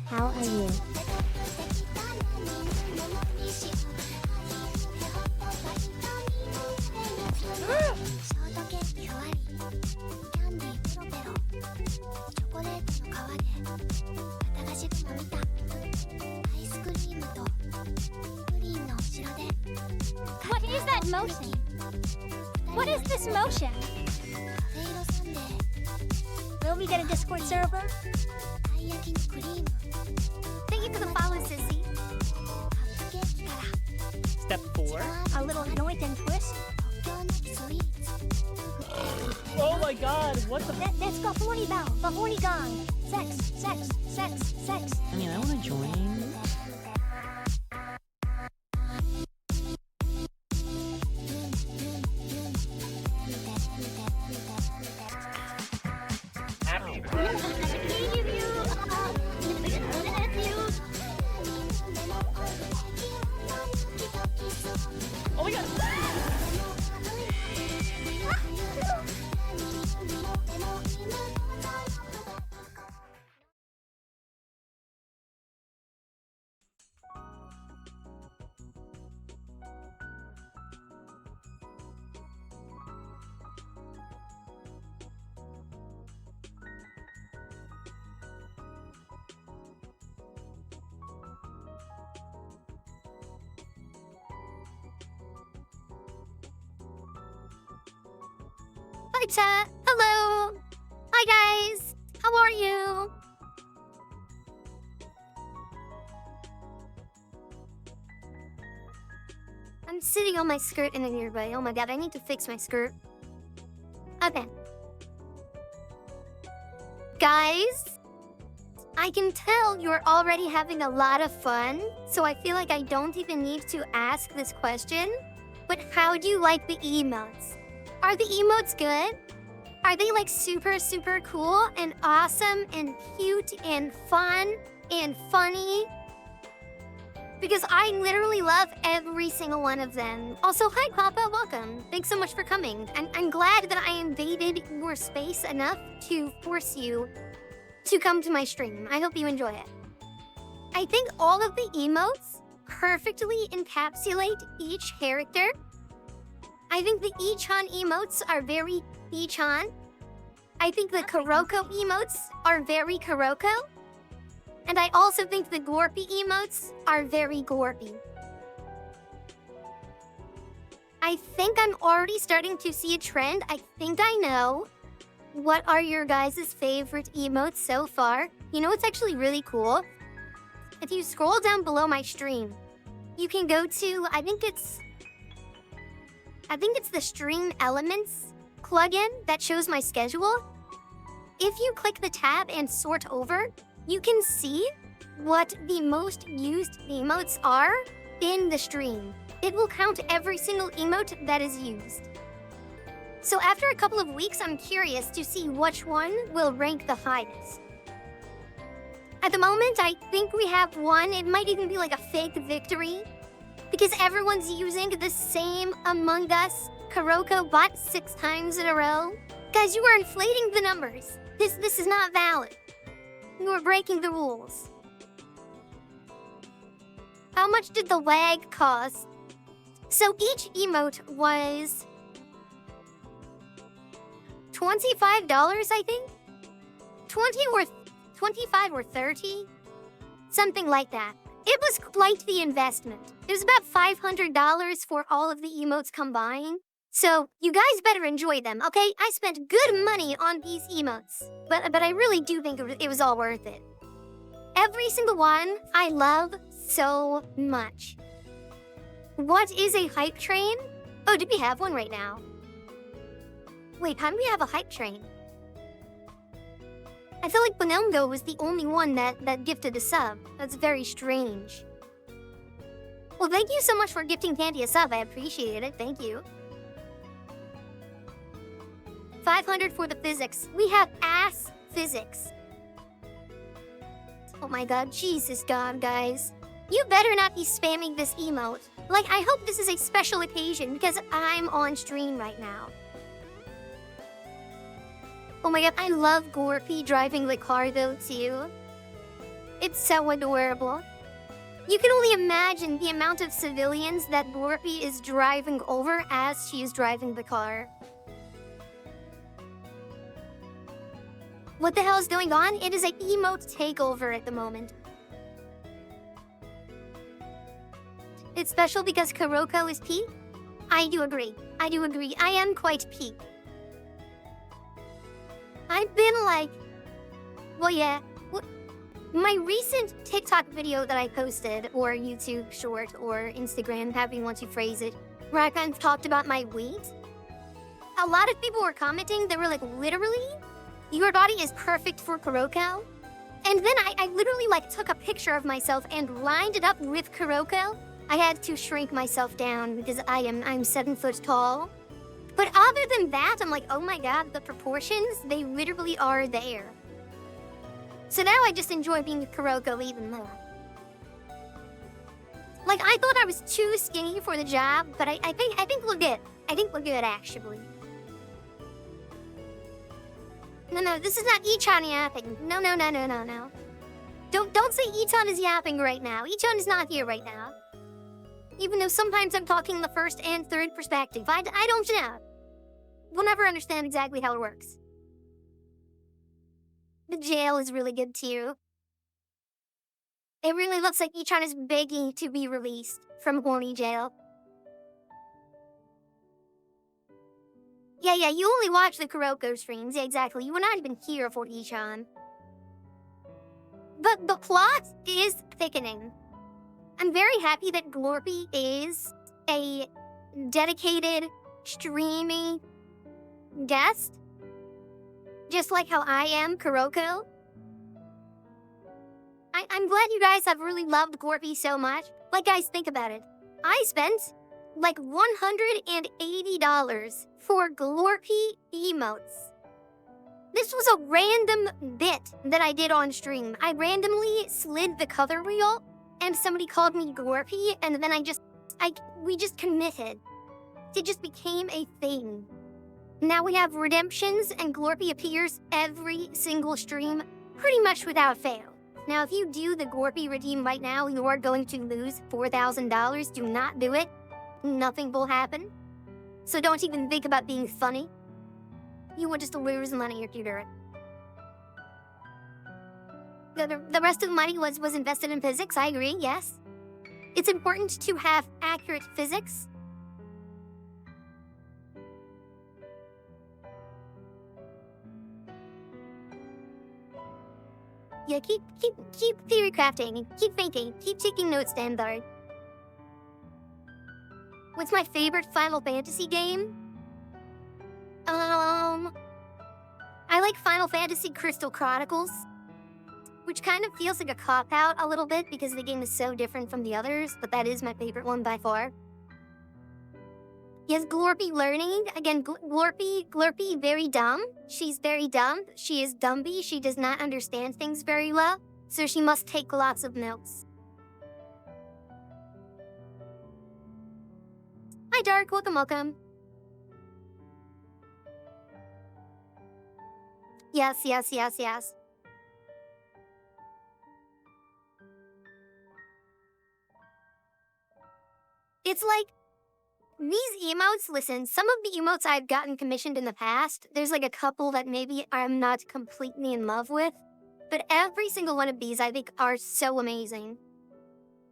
How are you? What is that motion? What is this motion? Will we get a Discord server? Thank you for the follow, sissy. Step 4. A little yoink and twist. Oh my god, what the That's the horny bell, the horny gong. Sex, sex, sex, sex. I mean, I wanna join. Oh my god! Hi, chat. Hello. Hi, guys. How are you? I'm sitting on my skirt in a nearby. Oh my god, I need to fix my skirt. Okay. Guys, I can tell you're already having a lot of fun, so I feel like I don't even need to ask this question. But how do you like the emotes? Are the emotes good? Are they like super, super cool and awesome and cute and fun and funny? Because I literally love every single one of them. Also, hi Papa, welcome. Thanks so much for coming. I'm glad that I invaded your space enough to force you to come to my stream. I hope you enjoy it. I think all of the emotes perfectly encapsulate each character. I think the y-chan emotes are very y-chan. I think the Kuroko emotes are very Kuroko. And I also think the Gorpy emotes are very Gorpy. I think I'm already starting to see a trend. I think I know. What are your guys' favorite emotes so far? You know what's actually really cool? If you scroll down below my stream, you can go to, I think it's the Stream Elements plugin that shows my schedule. If you click the tab and sort over, you can see what the most used emotes are in the stream. It will count every single emote that is used. So after a couple of weeks, I'm curious to see which one will rank the highest. At the moment, I think we have one. It might even be like a fake victory, because everyone's using the same Among Us Kuroko bot 6 times in a row. Guys, you are inflating the numbers. This is not valid. You are breaking the rules. How much did the WAG cost? So each emote was $25, I think? 25 or 30? Something like that. It was quite the investment. It was about $500 for all of the emotes combined. So you guys better enjoy them, okay? I spent good money on these emotes. But I really do think it was all worth it. Every single one I love so much. What is a hype train? Oh, do we have one right now? Wait, how do we have a hype train? I feel like Bonongo was the only one that gifted a sub. That's very strange. Well, thank you so much for gifting Candy a sub. I appreciate it. Thank you. 500 for the physics. We have ass physics. Oh my god, Jesus God, guys. You better not be spamming this emote. Like, I hope this is a special occasion because I'm on stream right now. Oh my god, I love Gorpy driving the car though too. It's so adorable. You can only imagine the amount of civilians that Gorpy is driving over as she is driving the car. What the hell is going on? It is an emote takeover at the moment. It's special because Kuroko is peak? I do agree. I do agree. I am quite peak. I've been like... Well, yeah. My recent TikTok video that I posted, or YouTube short, or Instagram, however you want to phrase it, where I kind of talked about my weight, a lot of people were commenting. They were like, literally, your body is perfect for Kuroko. And then I literally like took a picture of myself and lined it up with Kuroko. I had to shrink myself down because I'm 7 foot tall. But other than that, I'm like, oh my god, the proportions, they literally are there. So now I just enjoy being with Kuroko even more. Like, I thought I was too skinny for the job, but I think we're good. I think we're good, actually. No, this is not y-chan yapping. No. Don't say y-chan is yapping right now. Y-chan is not here right now. Even though sometimes I'm talking the first and third perspective. I don't know. We'll never understand exactly how it works. The jail is really good too. It really looks like y-chan is begging to be released from horny jail. Yeah, you only watch the Kuroko streams. Yeah, exactly. You were not even here for y-chan. But the plot is thickening. I'm very happy that Gorpy is a dedicated, streamy guest. Just like how I am Kuroko. I'm glad you guys have really loved Gorpy so much. Like, guys, think about it. I spent like $180 for Gorpy emotes. This was a random bit that I did on stream. I randomly slid the color wheel and somebody called me Gorpy, and then we just committed. It just became a thing. Now we have redemptions, and Gorpy appears every single stream, pretty much without fail. Now, if you do the Gorpy redeem right now, you are going to lose $4,000. Do not do it. Nothing will happen. So don't even think about being funny. You will just lose money if you do it. The rest of the money was invested in physics, I agree, yes. It's important to have accurate physics. Yeah, keep theory crafting, keep thinking, keep taking notes, Standard. What's my favorite Final Fantasy game? I like Final Fantasy Crystal Chronicles, which kind of feels like a cop-out a little bit because the game is so different from the others, but that is my favorite one by far. Yes, Glorpy learning. Again, Glorpy, very dumb. She's very dumb. She is Dumby. She does not understand things very well, so she must take lots of notes. Hi, Dark. Welcome. Yes. It's like, these emotes, listen, some of the emotes I've gotten commissioned in the past, there's like a couple that maybe I'm not completely in love with, but every single one of these I think are so amazing.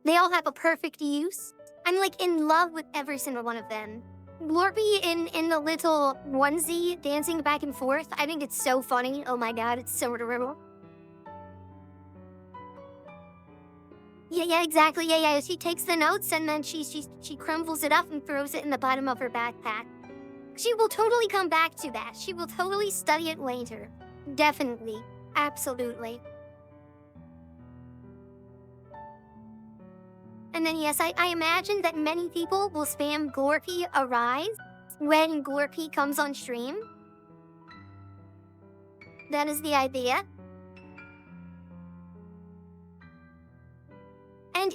They all have a perfect use. I'm like in love with every single one of them. Glorpy in the little onesie dancing back and forth, I think it's so funny. Oh my god, it's so adorable. Yeah, exactly. Yeah. She takes the notes and then she crumbles it up and throws it in the bottom of her backpack. She will totally come back to that. She will totally study it later. Definitely. Absolutely. And then yes, I imagine that many people will spam Glorpy Arise when Glorpy comes on stream. That is the idea. And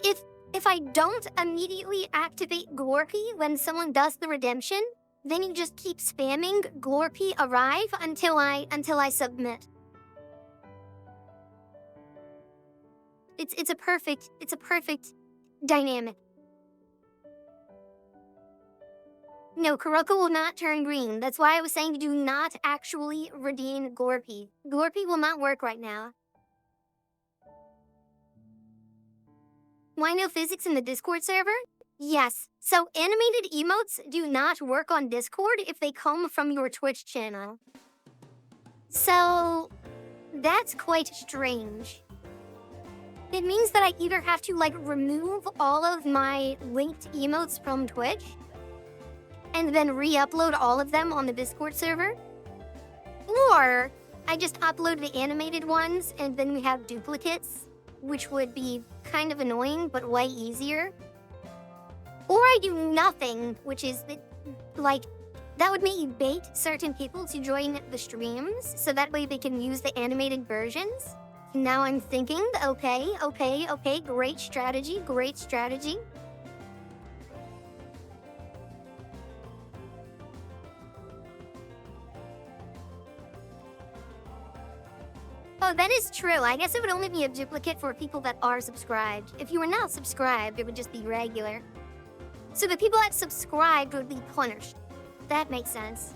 if I don't immediately activate Glorpy when someone does the redemption, Then you just keep spamming Glorpy arrive until I submit. It's a perfect dynamic. No, Kuroko will not turn green. That's why I was saying do not actually redeem Glorpy. Glorpy will not work right now. Why no physics in the Discord server? Yes, so animated emotes do not work on Discord if they come from your Twitch channel. So, that's quite strange. It means that I either have to remove all of my linked emotes from Twitch and then re-upload all of them on the Discord server, or I just upload the animated ones and then we have duplicates, which would be kind of annoying but way easier. Or I do nothing, which is that would maybe bait certain people to join the streams so that way they can use the animated versions. Now I'm thinking, okay, great strategy. Oh, that is true. I guess it would only be a duplicate for people that are subscribed. If you were not subscribed, it would just be regular. So the people that subscribed would be punished. That makes sense.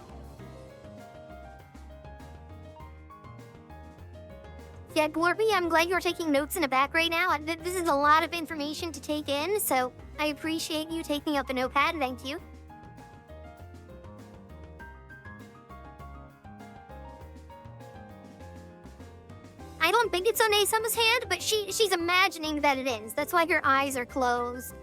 Yeah, Glorpy, I'm glad you're taking notes in the back right now. This is a lot of information to take in, so I appreciate you taking up a notepad. Thank you. I don't think it's on Asama's hand, but she's imagining that it is. That's why her eyes are closed.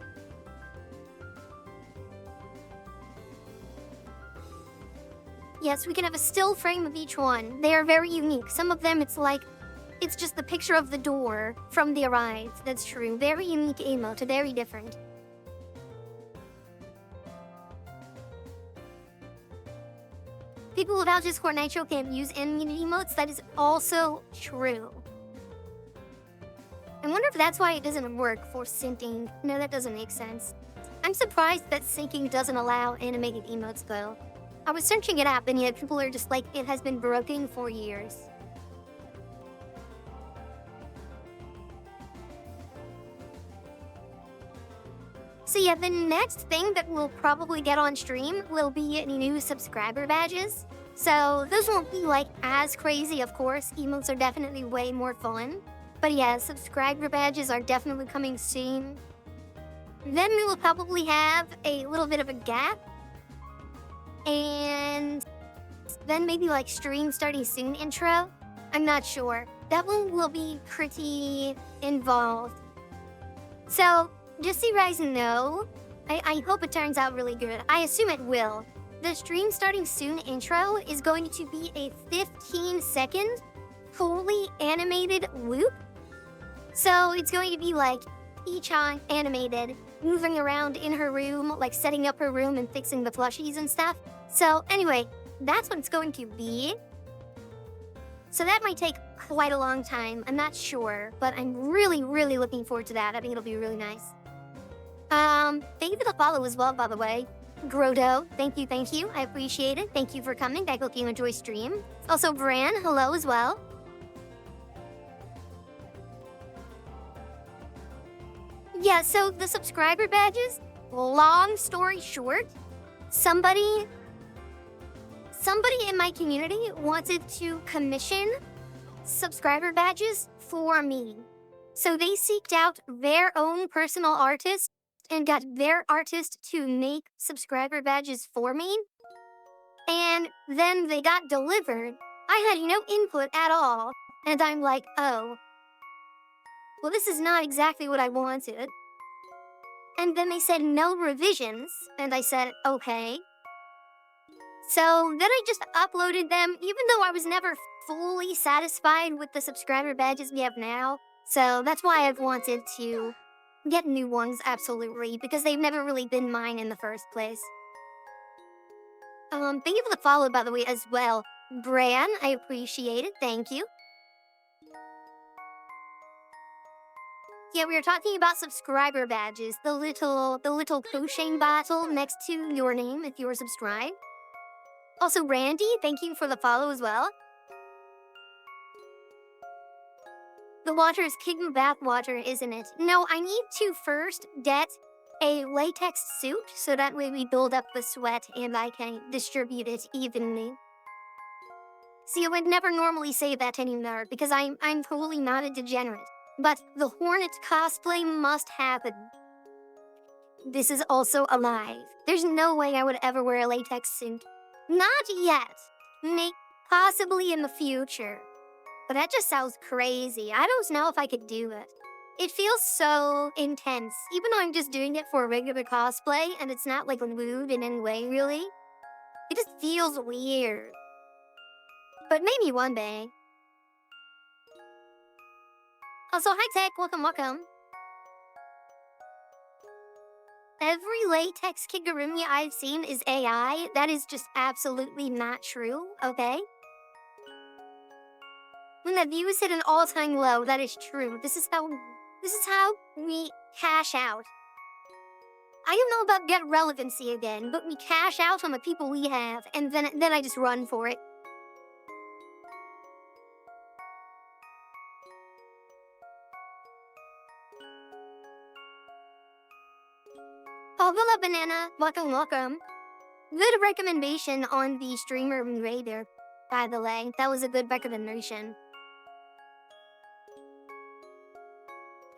Yes, we can have a still frame of each one. They are very unique. Some of them, it's just the picture of the door from the Arrive. That's true. Very unique emote, very different. People without Discord Nitro can't use animated emotes. That is also true. I wonder if that's why it doesn't work for syncing. No, that doesn't make sense. I'm surprised that syncing doesn't allow animated emotes though. I was searching it up and yet people are just like, it has been broken for years. So yeah, the next thing that we'll probably get on stream will be new subscriber badges. So those won't be as crazy, of course. Emotes are definitely way more fun. But yeah, subscriber badges are definitely coming soon. Then we will probably have a little bit of a gap. And then maybe stream starting soon intro. I'm not sure. That one will be pretty involved. So just so you guys know, I hope it turns out really good. I assume it will. The stream starting soon intro is going to be a 15-second fully animated loop. So it's going to be y-chanVODs animated, moving around in her room, setting up her room and fixing the plushies and stuff. So anyway, that's what it's going to be. So that might take quite a long time. I'm not sure, but I'm really, really looking forward to that. I think it'll be really nice. Thank you for the follow as well, by the way. Grodo, thank you. I appreciate it. Thank you for coming. I hope you enjoy stream. Also, Bran, hello as well. Yeah, so the subscriber badges, long story short, somebody in my community wanted to commission subscriber badges for me. So they seeked out their own personal artist and got their artist to make subscriber badges for me. And then they got delivered. I had no input at all. And I'm like, oh, well, this is not exactly what I wanted. And then they said no revisions. And I said, okay. So then I just uploaded them, even though I was never fully satisfied with the subscriber badges we have now. So that's why I've wanted to get new ones, absolutely, because they've never really been mine in the first place. Thank you for the follow, by the way, as well. Bran, I appreciate it. Thank you. Yeah, we were talking about subscriber badges, the little crocheting bottle next to your name if you're subscribed. Also, Randy, thank you for the follow as well. The water is kicking bath water, isn't it? No, I need to first get a latex suit so that way we build up the sweat and I can distribute it evenly. See, I would never normally say that anymore because I'm totally not a degenerate. But the Hornet cosplay must happen. This is also alive. There's no way I would ever wear a latex suit. Not yet. Possibly in the future. But that just sounds crazy. I don't know if I could do it. It feels so intense, even though I'm just doing it for a regular cosplay and it's not like lewd in any way, really. It just feels weird. But maybe one day. Also, hi Tech, welcome. Every latex kigurumi I've seen is AI. That is just absolutely not true, okay? When the views hit an all-time low, that is true. This is how we cash out. I don't know about get relevancy again, but we cash out on the people we have, and then I just run for it. Oh, hello, Banana. Welcome. Good recommendation on the streamer Raider, by the way. That was a good recommendation.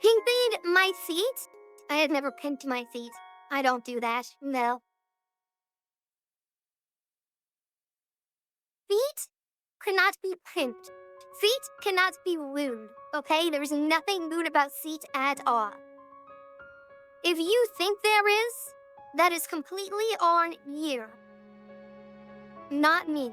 Pink paint my feet? I had never pinked my feet. I don't do that, no. Feet cannot be pinked. Feet cannot be lewd, okay? There's nothing lewd about feet at all. If you think there is, that is completely on you. Not me.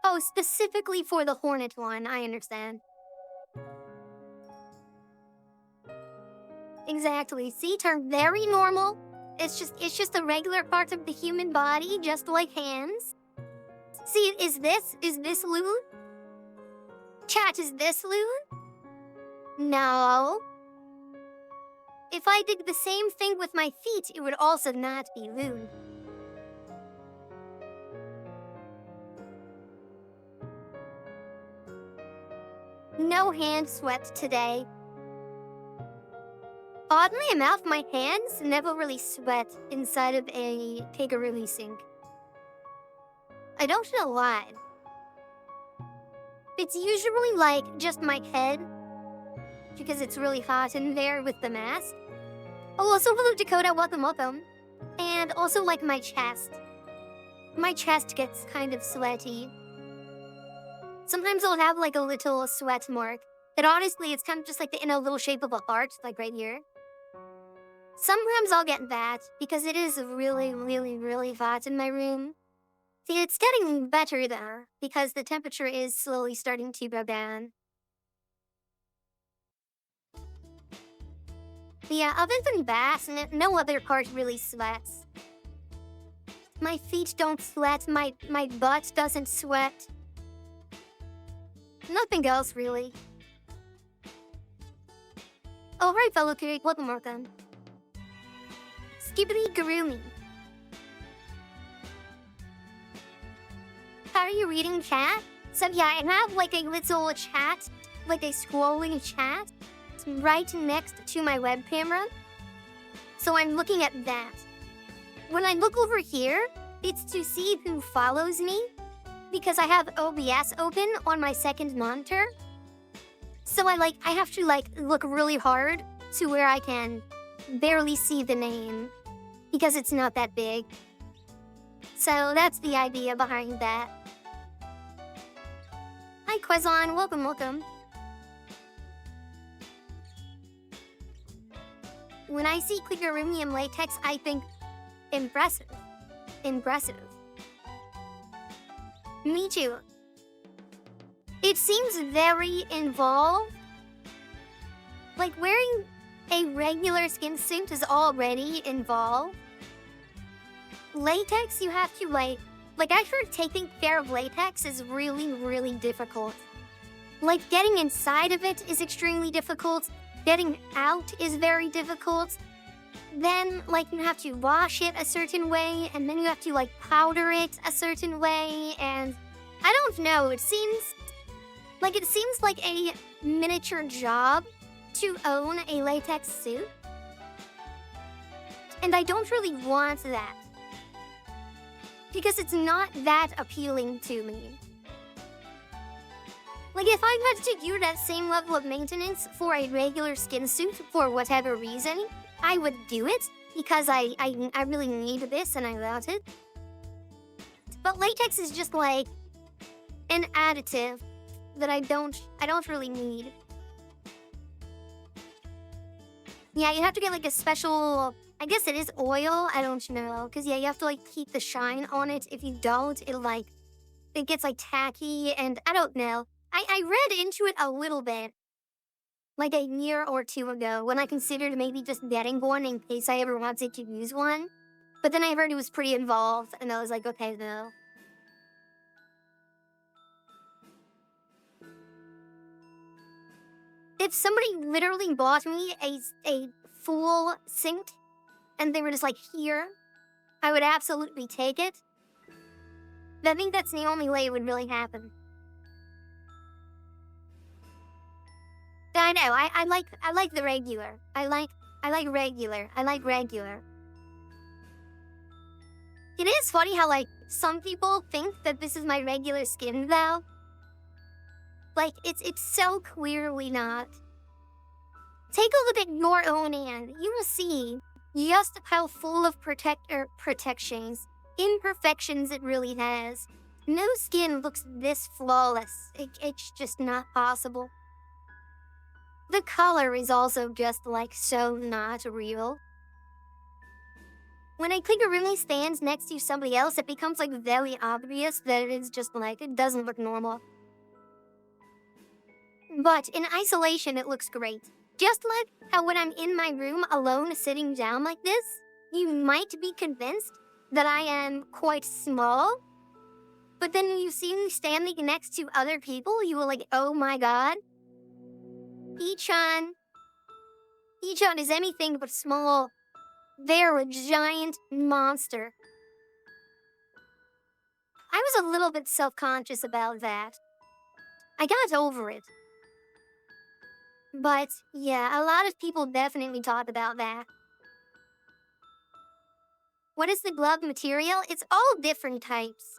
Oh, specifically for the Hornet one, I understand. Exactly. Feet are very normal. It's just a regular part of the human body, just like hands. See, is this lewd? Chat, is this lewd? No. If I did the same thing with my feet, it would also not be lewd. No hand sweat today. Oddly enough, my hands never really sweat inside of a kigurumi sink. I don't know why. It's usually like just my head, because it's really hot in there with the mask. Oh, also hello Dakota, welcome. And also like my chest. My chest gets kind of sweaty. Sometimes I'll have like a little sweat mark. But honestly, it's kind of just like the inner little shape of a heart, like right here. Sometimes I'll get that, because it is really, really, really hot in my room. See, it's getting better though, because the temperature is slowly starting to go down. Yeah, other than that, no other part really sweats. My feet don't sweat, my butt doesn't sweat. Nothing else, really. Oh, right, fellow Kuroko, welcome. Skibbity Gurumi. How are you reading chat? So yeah, I have like a little chat, like a scrolling chat, right next to my web camera. So I'm looking at that. When I look over here, it's to see who follows me, because I have OBS open on my second monitor. So I have to look really hard to where I can barely see the name, because it's not that big. So that's the idea behind that. Hi Quezon, welcome. When I see kigurumi in latex, I think impressive. Me too. It seems very involved. Like wearing a regular skin suit is already involved. Latex, you have to actually taking care of latex is really, really difficult. Like getting inside of it is extremely difficult. Getting out is very difficult. then, like, you have to wash it a certain way, and then you have to, like, powder it a certain way, and I don't know, it seems like a miniature job to own a latex suit. And I don't really want that. Because it's not that appealing to me. Like, if I had to do that same level of maintenance for a regular skin suit for whatever reason, I would do it because I really need this and I want it. But latex is just like an additive that I don't really need. Yeah, you have to get like a special, I guess it is oil, I don't know. Cause yeah, you have to like keep the shine on it. If you don't, it gets like tacky and I don't know. I read into it a little bit. Like a year or two ago when I considered maybe just getting one in case I ever wanted to use one. But then I heard it was pretty involved and I was like, okay, no. If somebody literally bought me a full sink and they were just like, here, I would absolutely take it. I think that's the only way it would really happen. I know, I like the regular. I like regular. I like regular. It is funny how like some people think that this is my regular skin though. Like it's so clearly not. Take a look at your own hand. You will see just how full of protections, imperfections it really has. No skin looks this flawless. It's just not possible. The color is also just like so not real. When a Kigurumi stands next to somebody else, it becomes like very obvious that it's just like, it doesn't look normal. But in isolation, it looks great. Just like how when I'm in my room alone sitting down like this, you might be convinced that I am quite small. But then when you see me standing next to other people, you will like, oh my god. y-chan is anything but small. They're a giant monster. I was a little bit self-conscious about that. I got over it. But yeah, a lot of people definitely talk about that. What is the glove material? It's all different types.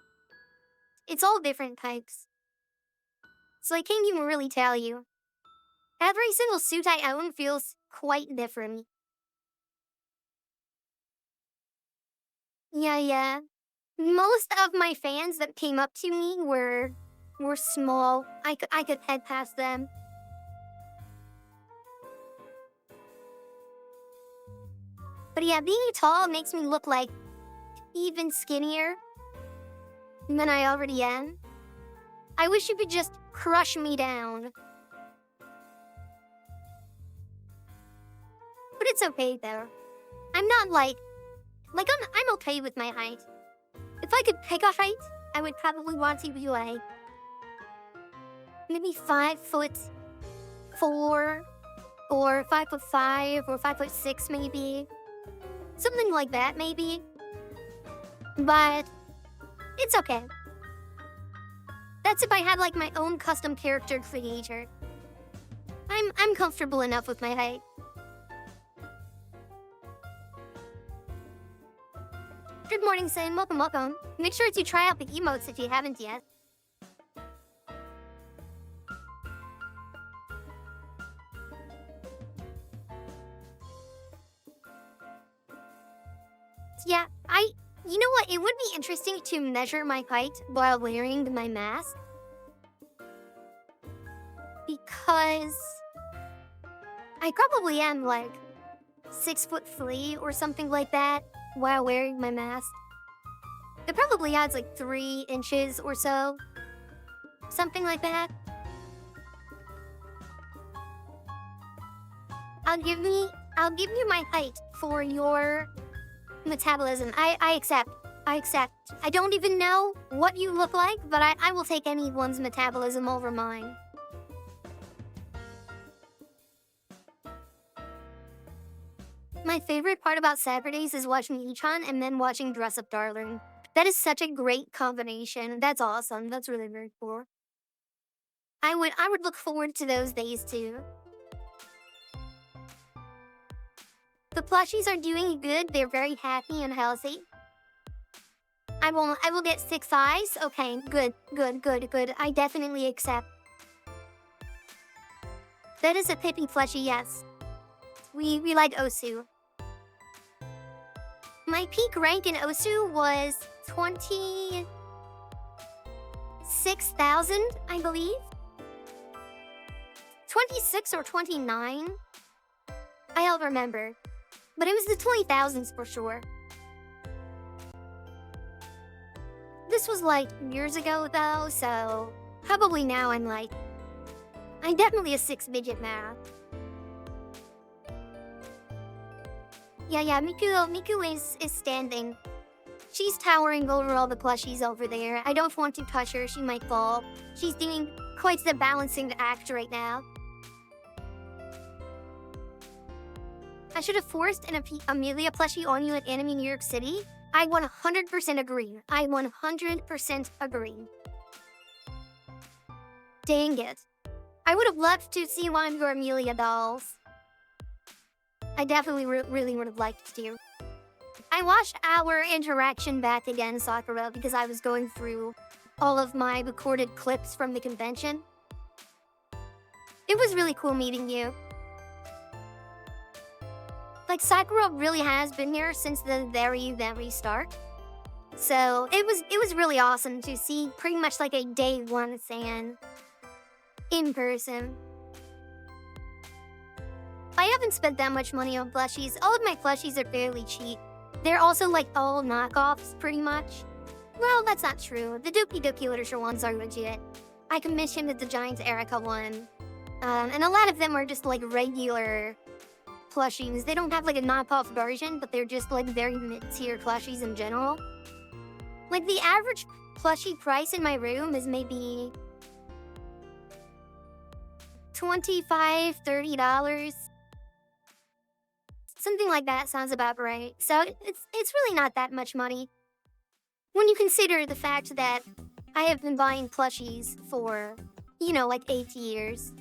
So I can't even really tell you. Every single suit I own feels quite different. Yeah. Most of my fans that came up to me were small. I could head past them. But yeah, being tall makes me look like even skinnier than I already am. I wish you could just crush me down. But it's okay though. I'm not like I'm okay with my height. If I could pick a height, I would probably want to be like maybe 5'4" or 5'5" or 5'6" maybe. Something like that maybe. But it's okay. That's if I had like my own custom character creator. I'm comfortable enough with my height. Good morning, Sin. Welcome. Make sure to try out the emotes if you haven't yet. Yeah, you know what? It would be interesting to measure my height while wearing my mask. Because I probably am like 6'3" or something like that while wearing my mask. It probably adds like 3 inches or so. Something like that. I'll give you my height for your metabolism. I accept. I don't even know what you look like, but I will take anyone's metabolism over mine. My favorite part about Saturdays is watching y-chan and then watching Dress Up Darling. That is such a great combination. That's awesome. That's really very cool. I would look forward to those days too. The plushies are doing good. They're very happy and healthy. I will get 6 eyes. Okay, good. I definitely accept. That is a Pippi plushie, yes. We like Osu. My peak rank in Osu was 26,000, I believe. 26 or 29. I don't remember. But it was the 20,000s for sure. This was like years ago though, so probably now I'm definitely a 6-digit math. Yeah, Miku is standing. She's towering over all the plushies over there. I don't want to touch her, she might fall. She's doing quite the balancing act right now. I should have forced an Amelia plushie on you at Anime New York City. I 100% agree. I 100% agree. Dang it. I would have loved to see one of your Amelia dolls. I definitely really would have liked to. I watched our interaction back again, Sakura, because I was going through all of my recorded clips from the convention. It was really cool meeting you. Like, Sakura really has been here since the very start. So it was really awesome to see pretty much like a day one San in person. I haven't spent that much money on plushies. All of my plushies are fairly cheap. They're also like all knockoffs pretty much. Well, that's not true. The Doki Doki Literature ones are legit. I commissioned the Giant Erica one. And a lot of them are just like regular plushies. They don't have like a knockoff version, but they're just like very mid-tier plushies in general. Like the average plushie price in my room is maybe $25, $30. Something like that sounds about right. So it's really not that much money. When you consider the fact that I have been buying plushies for, like 8 years.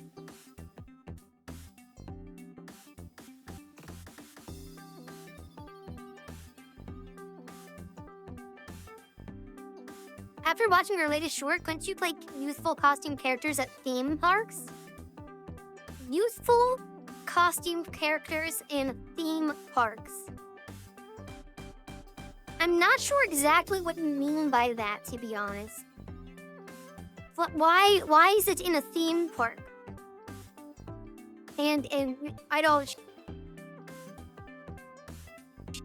After watching your latest short, couldn't you play youthful costume characters at theme parks? Youthful costume characters in theme parks. I'm not sure exactly what you mean by that, to be honest. But why is it in a theme park? And I don't...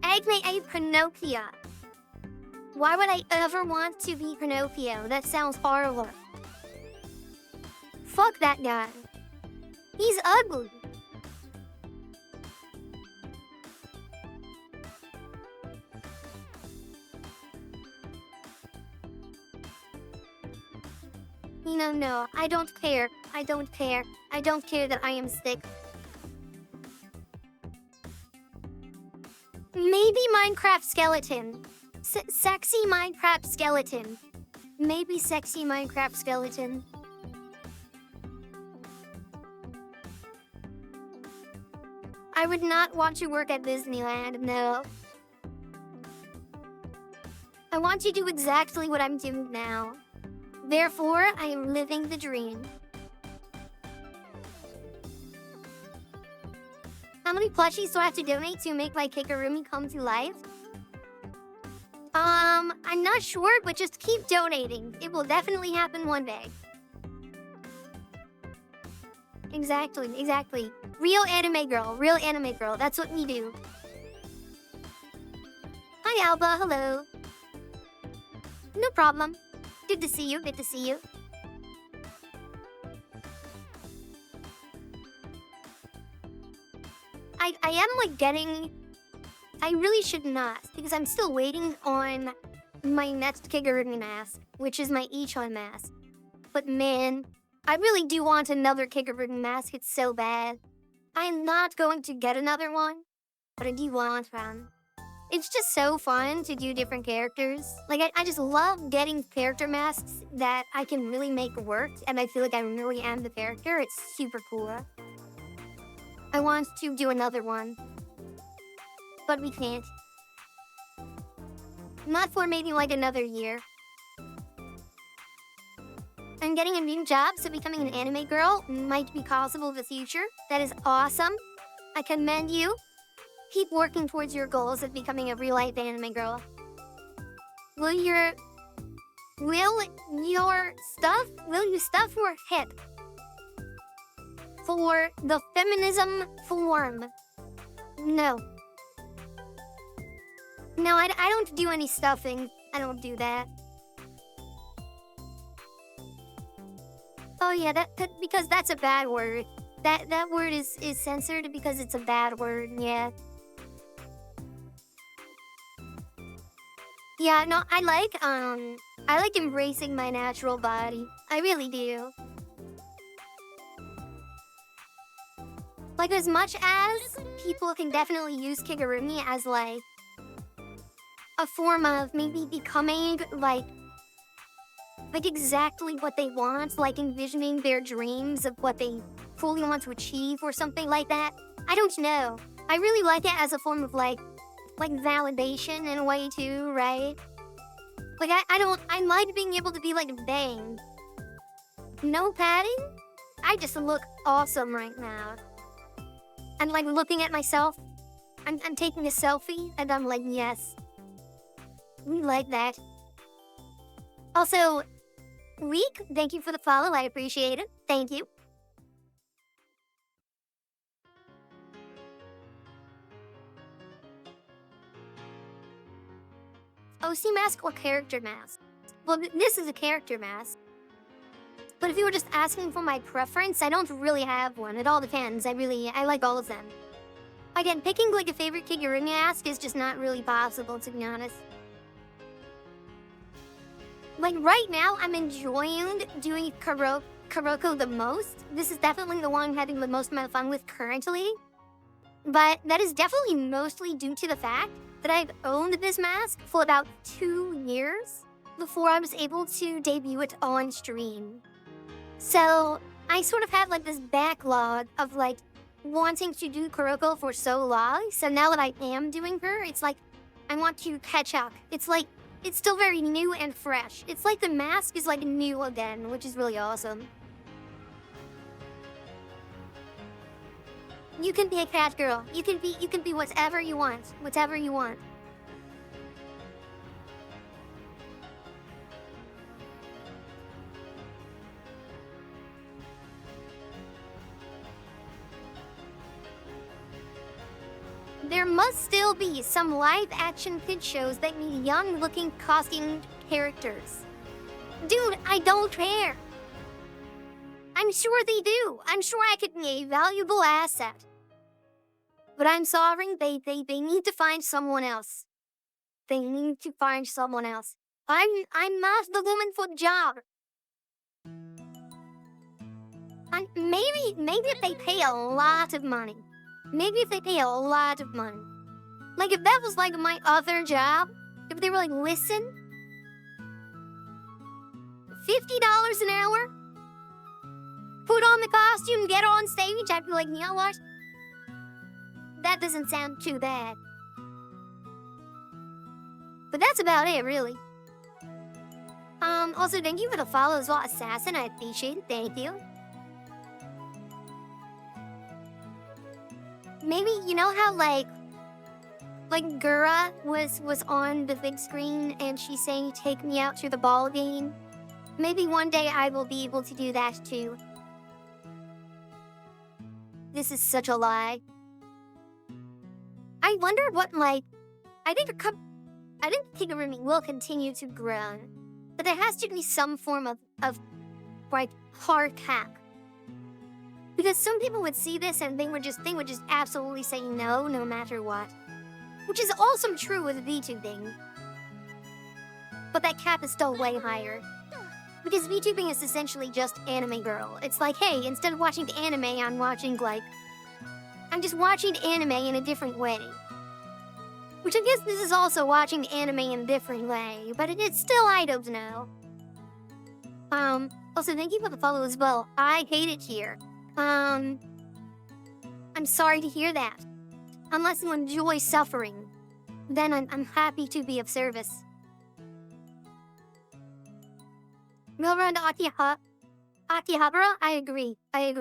Agme a Pinocchio. Why would I ever want to be Pinocchio? That sounds horrible. Fuck that guy. He's ugly. No, I don't care. I don't care. I don't care that I am sick. Maybe Minecraft skeleton. Sexy Minecraft skeleton. Maybe sexy Minecraft skeleton. I would not want to work at Disneyland, no. I want to do exactly what I'm doing now. Therefore, I am living the dream. How many plushies do I have to donate to make my Kigurumi come to life? I'm not sure, but just keep donating. It will definitely happen one day. Exactly. Real anime girl, that's what we do. Hi Alba, hello. No problem. Good to see you. I am like getting... I really should not, because I'm still waiting on my next Kigurumi mask, which is my y-chan mask. But man, I really do want another Kigurumi mask, it's so bad. I'm not going to get another one. What do you want from? It's just so fun to do different characters. Like, I just love getting character masks that I can really make work, and I feel like I really am the character. It's super cool. I want to do another one, but we can't. Not for maybe like another year. I'm getting a new job, so becoming an anime girl might be possible in the future. That is awesome. I commend you. Keep working towards your goals of becoming a real-life anime girl. Will you stuff your hip for the feminism form? No. No, I don't do any stuffing. I don't do that. Oh yeah, that because that's a bad word. That word is censored because it's a bad word, yeah. Yeah, no, I like embracing my natural body. I really do. Like, as much as people can definitely use Kigurumi as like a form of maybe becoming like exactly what they want, like envisioning their dreams of what they fully want to achieve or something like that. I don't know. I really like it as a form of like validation in a way too, right? Like I like being able to be like, dang, no padding? I just look awesome right now. And like looking at myself, I'm taking a selfie and I'm like, yes, we like that. Also, Week, thank you for the follow, I appreciate it. Thank you. OC mask or character mask? Well, this is a character mask. But if you were just asking for my preference, I don't really have one. It all depends. I like all of them. Again, picking like a favorite Kigurumi mask is just not really possible, to be honest. Like right now, I'm enjoying doing Kuroko the most. This is definitely the one I'm having the most amount of fun with currently. But that is definitely mostly due to the fact that I've owned this mask for about 2 years before I was able to debut it on stream. So I sort of had like this backlog of like wanting to do Kuroko for so long. So now that I am doing her, it's like I want to catch up. It's like it's still very new and fresh. It's like the mask is like new again, which is really awesome. You can be a cat girl. You can be whatever you want. Whatever you want. There must still be some live-action kid shows that need young-looking costumed characters. Dude, I don't care. I'm sure they do. I'm sure I could be a valuable asset. But I'm sorry, they need to find someone else. They need to find someone else. I'm not the woman for the job. And maybe if they pay a lot of money. Maybe if they pay a lot of money. Like if that was like my other job, if they were like, listen, $50 an hour, put on the costume, get on stage, I'd be like, you know what? That doesn't sound too bad. But that's about it, really. Also, thank you for the follow as well, Assassin. I appreciate it. Thank you. Maybe, you know how, like Gura was on the big screen and she's saying, take me out to the ball game? Maybe one day I will be able to do that, too. This is such a lie. I wonder what, like... I think Kigurumi will continue to grow. But there has to be some form of like, hard cap. Because some people would see this and they would just absolutely say no matter what. Which is also true with VTubing. But that cap is still way higher. Because VTubing is essentially just anime girl. It's like, hey, instead of watching the anime, I'm just watching the anime in a different way. Which I guess this is also watching anime in a different way, but it's still I don't know. Also thank you for the follow as well. I hate it here. I'm sorry to hear that. Unless you enjoy suffering, then I'm happy to be of service. Railroad Akihabara, I agree. I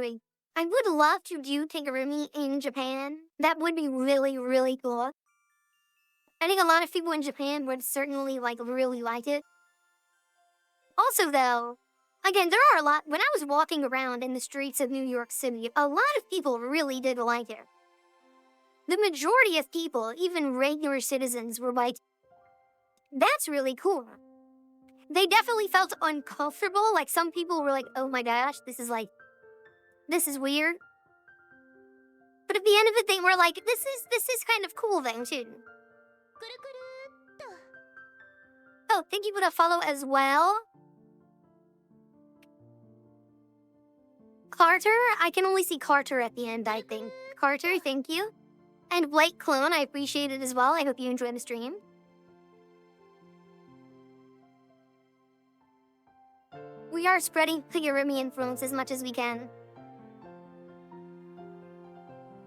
would love to do Kigurumi in Japan. That would be really, really cool. I think a lot of people in Japan would certainly really like it. Also though, again, there are a lot, when I was walking around in the streets of New York City, a lot of people really did like it. The majority of people, even regular citizens, were like, that's really cool. They definitely felt uncomfortable. Like some people were like, oh my gosh, this is weird. But at the end of it, they were like, this is kind of cool then too. Oh, thank you for the follow as well. Carter, I can only see Carter at the end, I think. Carter, thank you. And Blake Clone, I appreciate it as well. I hope you enjoy the stream. We are spreading Kigurumi influence as much as we can.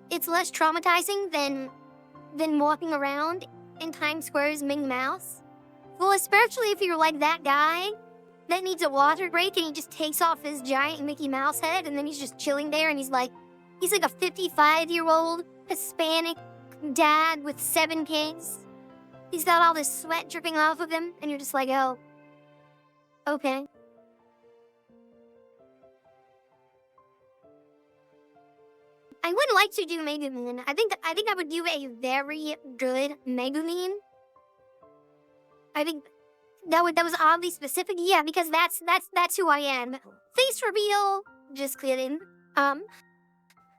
It's less traumatizing than walking around in Times Square's Minnie Mouse. Well, especially if you're like that guy that needs a water break and he just takes off his giant Mickey Mouse head and then he's just chilling there and he's like a 55-year-old Hispanic dad with 7 kids. He's got all this sweat dripping off of him and you're just like, oh, okay. I would like to do Megumin. I think I would do a very good Megumin. I think that was oddly specific. Yeah, because that's who I am. Face reveal. Just kidding. I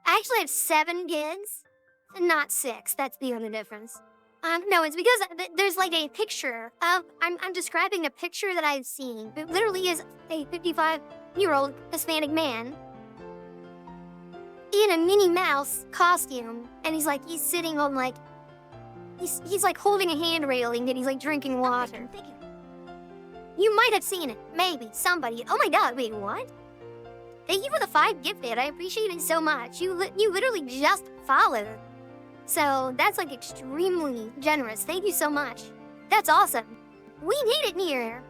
actually have 7 kids, not 6. That's the only difference. No, it's because there's like a picture of I'm describing a picture that I've seen. It literally is a 55-year-old Hispanic man in a Minnie Mouse costume, and he's sitting on he's holding a hand railing and he's drinking water. Thank you. You might have seen it, maybe somebody. Oh my god, wait, what? Thank you for the 5 gifted. I appreciate it so much. You literally just followed, so that's extremely generous. Thank you so much. That's awesome. We need it here.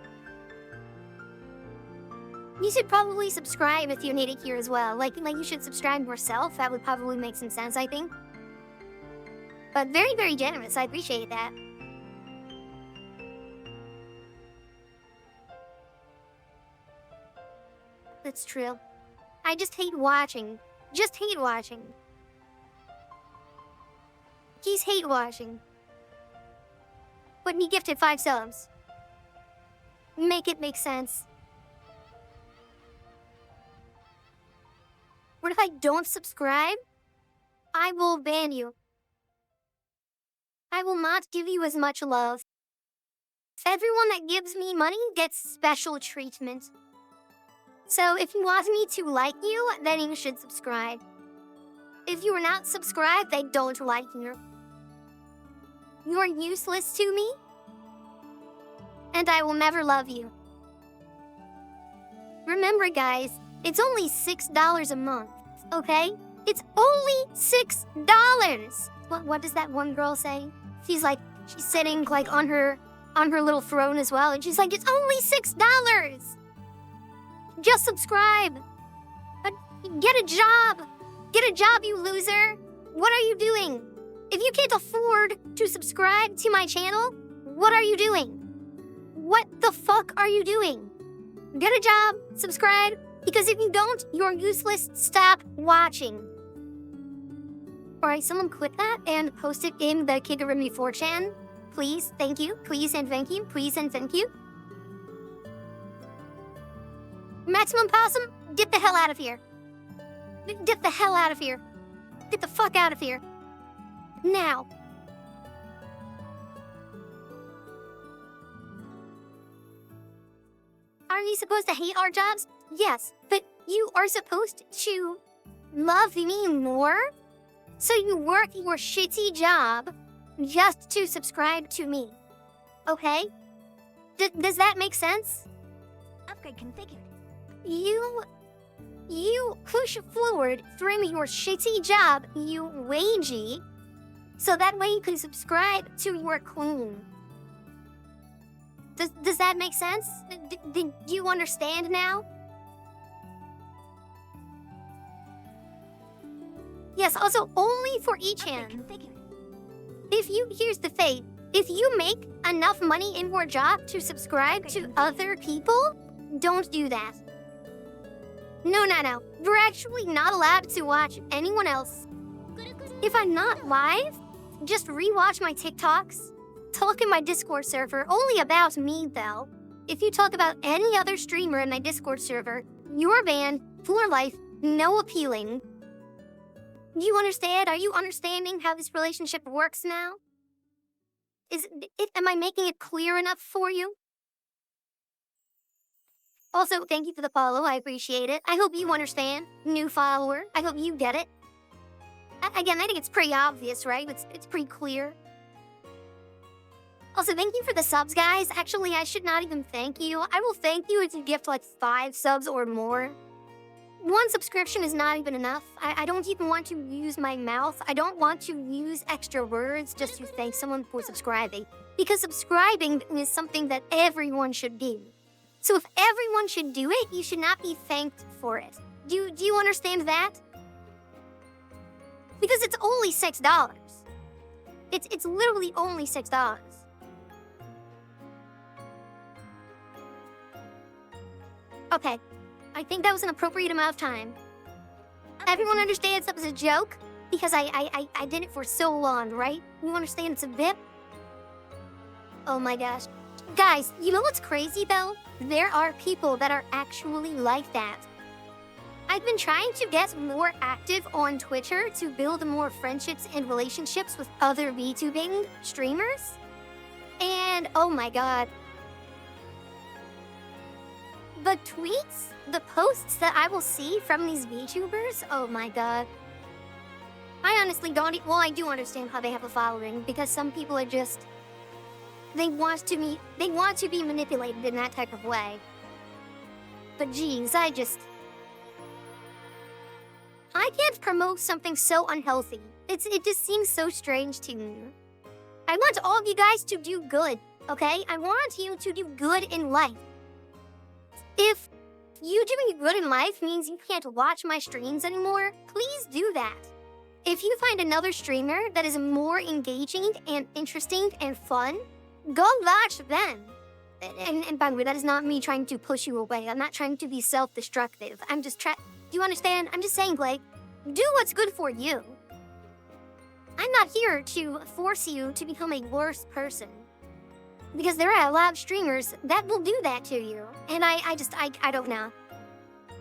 You should probably subscribe if you need it here as well. Like you should subscribe yourself. That would probably make some sense, I think. But very, very generous. I appreciate that. That's true. I just hate watching. Just hate watching. He's hate watching. But he gifted 5 subs. Make it make sense. What if I don't subscribe? I will ban you. I will not give you as much love. Everyone that gives me money gets special treatment. So if you want me to like you, then you should subscribe. If you are not subscribed, I don't like you. You are useless to me, and I will never love you. Remember, guys, it's only $6 a month, okay? It's only $6. What does that one girl say? She's sitting on her little throne as well, and she's like, it's only $6. Just subscribe. Get a job. Get a job, you loser. What are you doing? If you can't afford to subscribe to my channel, what are you doing? What the fuck are you doing? Get a job, subscribe, because if you don't, you're useless. Stop watching. Alright, someone quit that and post it in the Kigurumi 4chan. Please, thank you. Please and thank you. Please and thank you. Maximum Possum, get the hell out of here. Get the hell out of here. Get the fuck out of here. Now. Are you supposed to hate our jobs? Yes, but you are supposed to love me more? So you work your shitty job, just to subscribe to me. Okay? Does that make sense? Upgrade configured. You push forward through your shitty job, you wagey, so that way you can subscribe to your queen. Does that make sense? Do you understand now? Yes, also only for y-chan. Configured. Here's the fate. If you make enough money in your job to subscribe to other people, don't do that. No. We're actually not allowed to watch anyone else. If I'm not live, just rewatch my TikToks. Talk in my Discord server, only about me though. If you talk about any other streamer in my Discord server, you're banned for life, no appealing. Do you understand? Are you understanding how this relationship works now? Am I making it clear enough for you? Also, thank you for the follow. I appreciate it. I hope you understand. New follower. I hope you get it. Again, I think it's pretty obvious, right? It's pretty clear. Also, thank you for the subs, guys. Actually, I should not even thank you. I will thank you if you gift like 5 subs or more. 1 subscription is not even enough. I don't even want to use my mouth. I don't want to use extra words just to thank someone for subscribing. Because subscribing is something that everyone should do. So if everyone should do it, you should not be thanked for it. Do you understand that? Because it's only $6. It's literally only $6. Okay, I think that was an appropriate amount of time. Everyone understands that was a joke? Because I did it for so long, right? You understand it's a bit? Oh my gosh. Guys, you know what's crazy though? There are people that are actually like that. I've been trying to get more active on Twitter to build more friendships and relationships with other VTubing streamers. And oh my god. The tweets, the posts that I will see from these VTubers, oh my god. I honestly don't, well, I do understand how they have a following, because some people are just, they want to be manipulated in that type of way. But geez, I can't promote something so unhealthy. It just seems so strange to me. I want all of you guys to do good, okay? I want you to do good in life. If you doing good in life means you can't watch my streams anymore, please do that. If you find another streamer that is more engaging and interesting and fun, go watch them. And by the way, that is not me trying to push you away. I'm not trying to be self-destructive. I'm just do you understand? I'm just saying, Blake, do what's good for you. I'm not here to force you to become a worse person. Because there are a lot of streamers that will do that to you. And I don't know.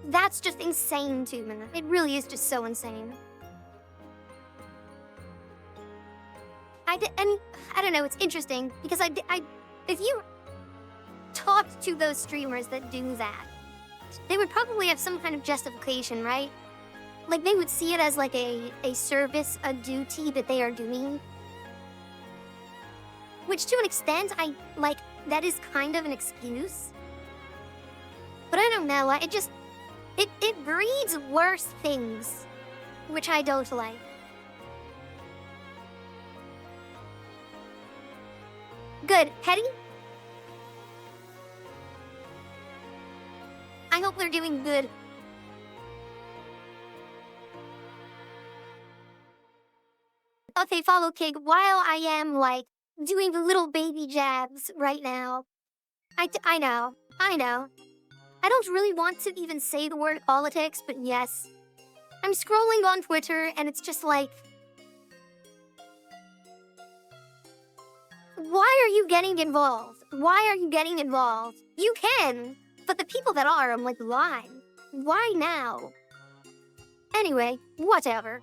That's just insane to me. It really is just so insane. And I don't know, it's interesting. Because if you talk to those streamers that do that, they would probably have some kind of justification, right? Like they would see it as like a service, a duty that they are doing. Which to an extent, that is kind of an excuse. But I don't know, it breeds worse things, which I don't like. Good, Hetty? I hope they're doing good. Okay, follow Kig, while I am, doing the little baby jabs right now. I know. I don't really want to even say the word politics, but yes. I'm scrolling on Twitter, and it's just like... Why are you getting involved? Why are you getting involved? You can, but the people that are, I'm like, why? Why now? Anyway, whatever.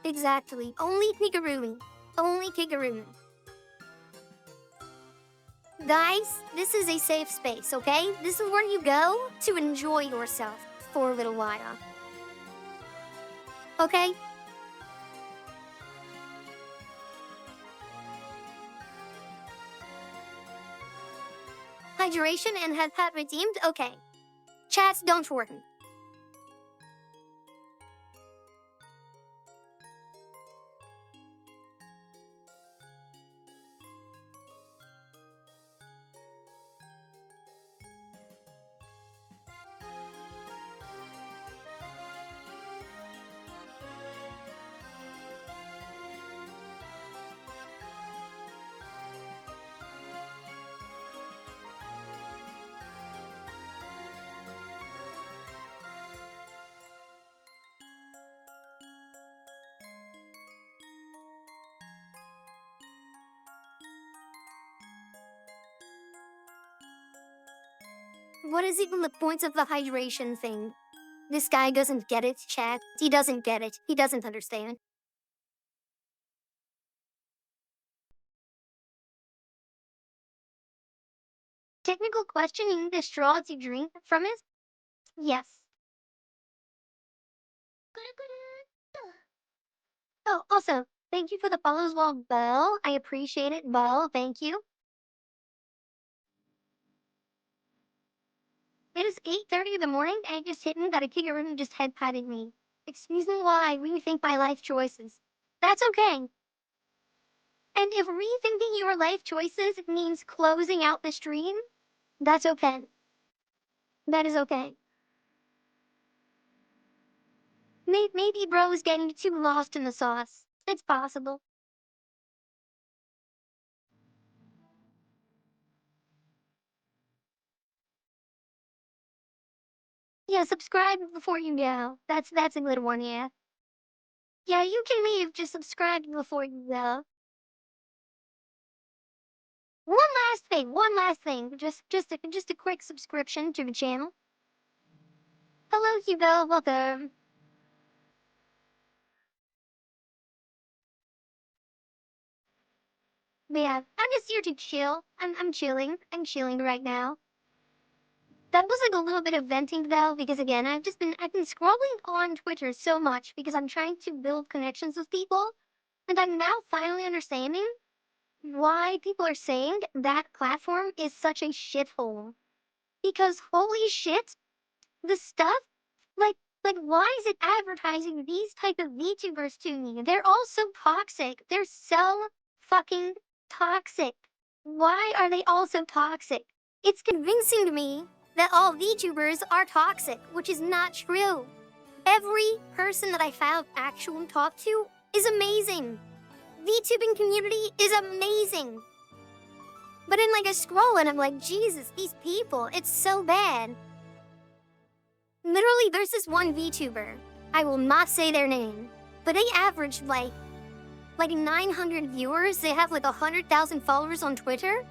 Exactly. Only Kigurumi. Only Kigurumi. Guys, this is a safe space, okay? This is where you go to enjoy yourself. for a little while. Okay? Hydration and health pack redeemed? Okay. Chats, don't worry. What is even the point of the hydration thing? This guy doesn't get it, chat. He doesn't get it. He doesn't understand. Technical question, you need a straw to drink from it? Yes. Oh, also, thank you for the follow as well, Belle. I appreciate it, Belle. Thank you. It is 8:30 in the morning, and it just hit me that a kindergarten just head patted me. Excuse me while I rethink my life choices. That's okay. And if rethinking your life choices means closing out the stream, that's okay. That is okay. Maybe bro is getting too lost in the sauce. It's possible. Yeah, subscribe before you go. That's a good one, yeah. Yeah, you can leave, just subscribe before you go. One last thing. Just a quick subscription to the channel. Hello, Hugo, welcome. But yeah, I'm just here to chill. I'm chilling. I'm chilling right now. That was like a little bit of venting though, because again, I've been scrolling on Twitter so much because I'm trying to build connections with people, and I'm now finally understanding why people are saying that platform is such a shithole. Because holy shit, the stuff, like, why is it advertising these type of VTubers to me? They're all so toxic. They're so fucking toxic. Why are they all so toxic? It's convincing to me that all VTubers are toxic, which is not true. Every person that I found actually talk to is amazing. VTubing community is amazing. But then like I scroll and I'm like, Jesus, these people, it's so bad. Literally, there's this one VTuber. I will not say their name, but they averaged like 900 viewers. They have like 100,000 followers on Twitter.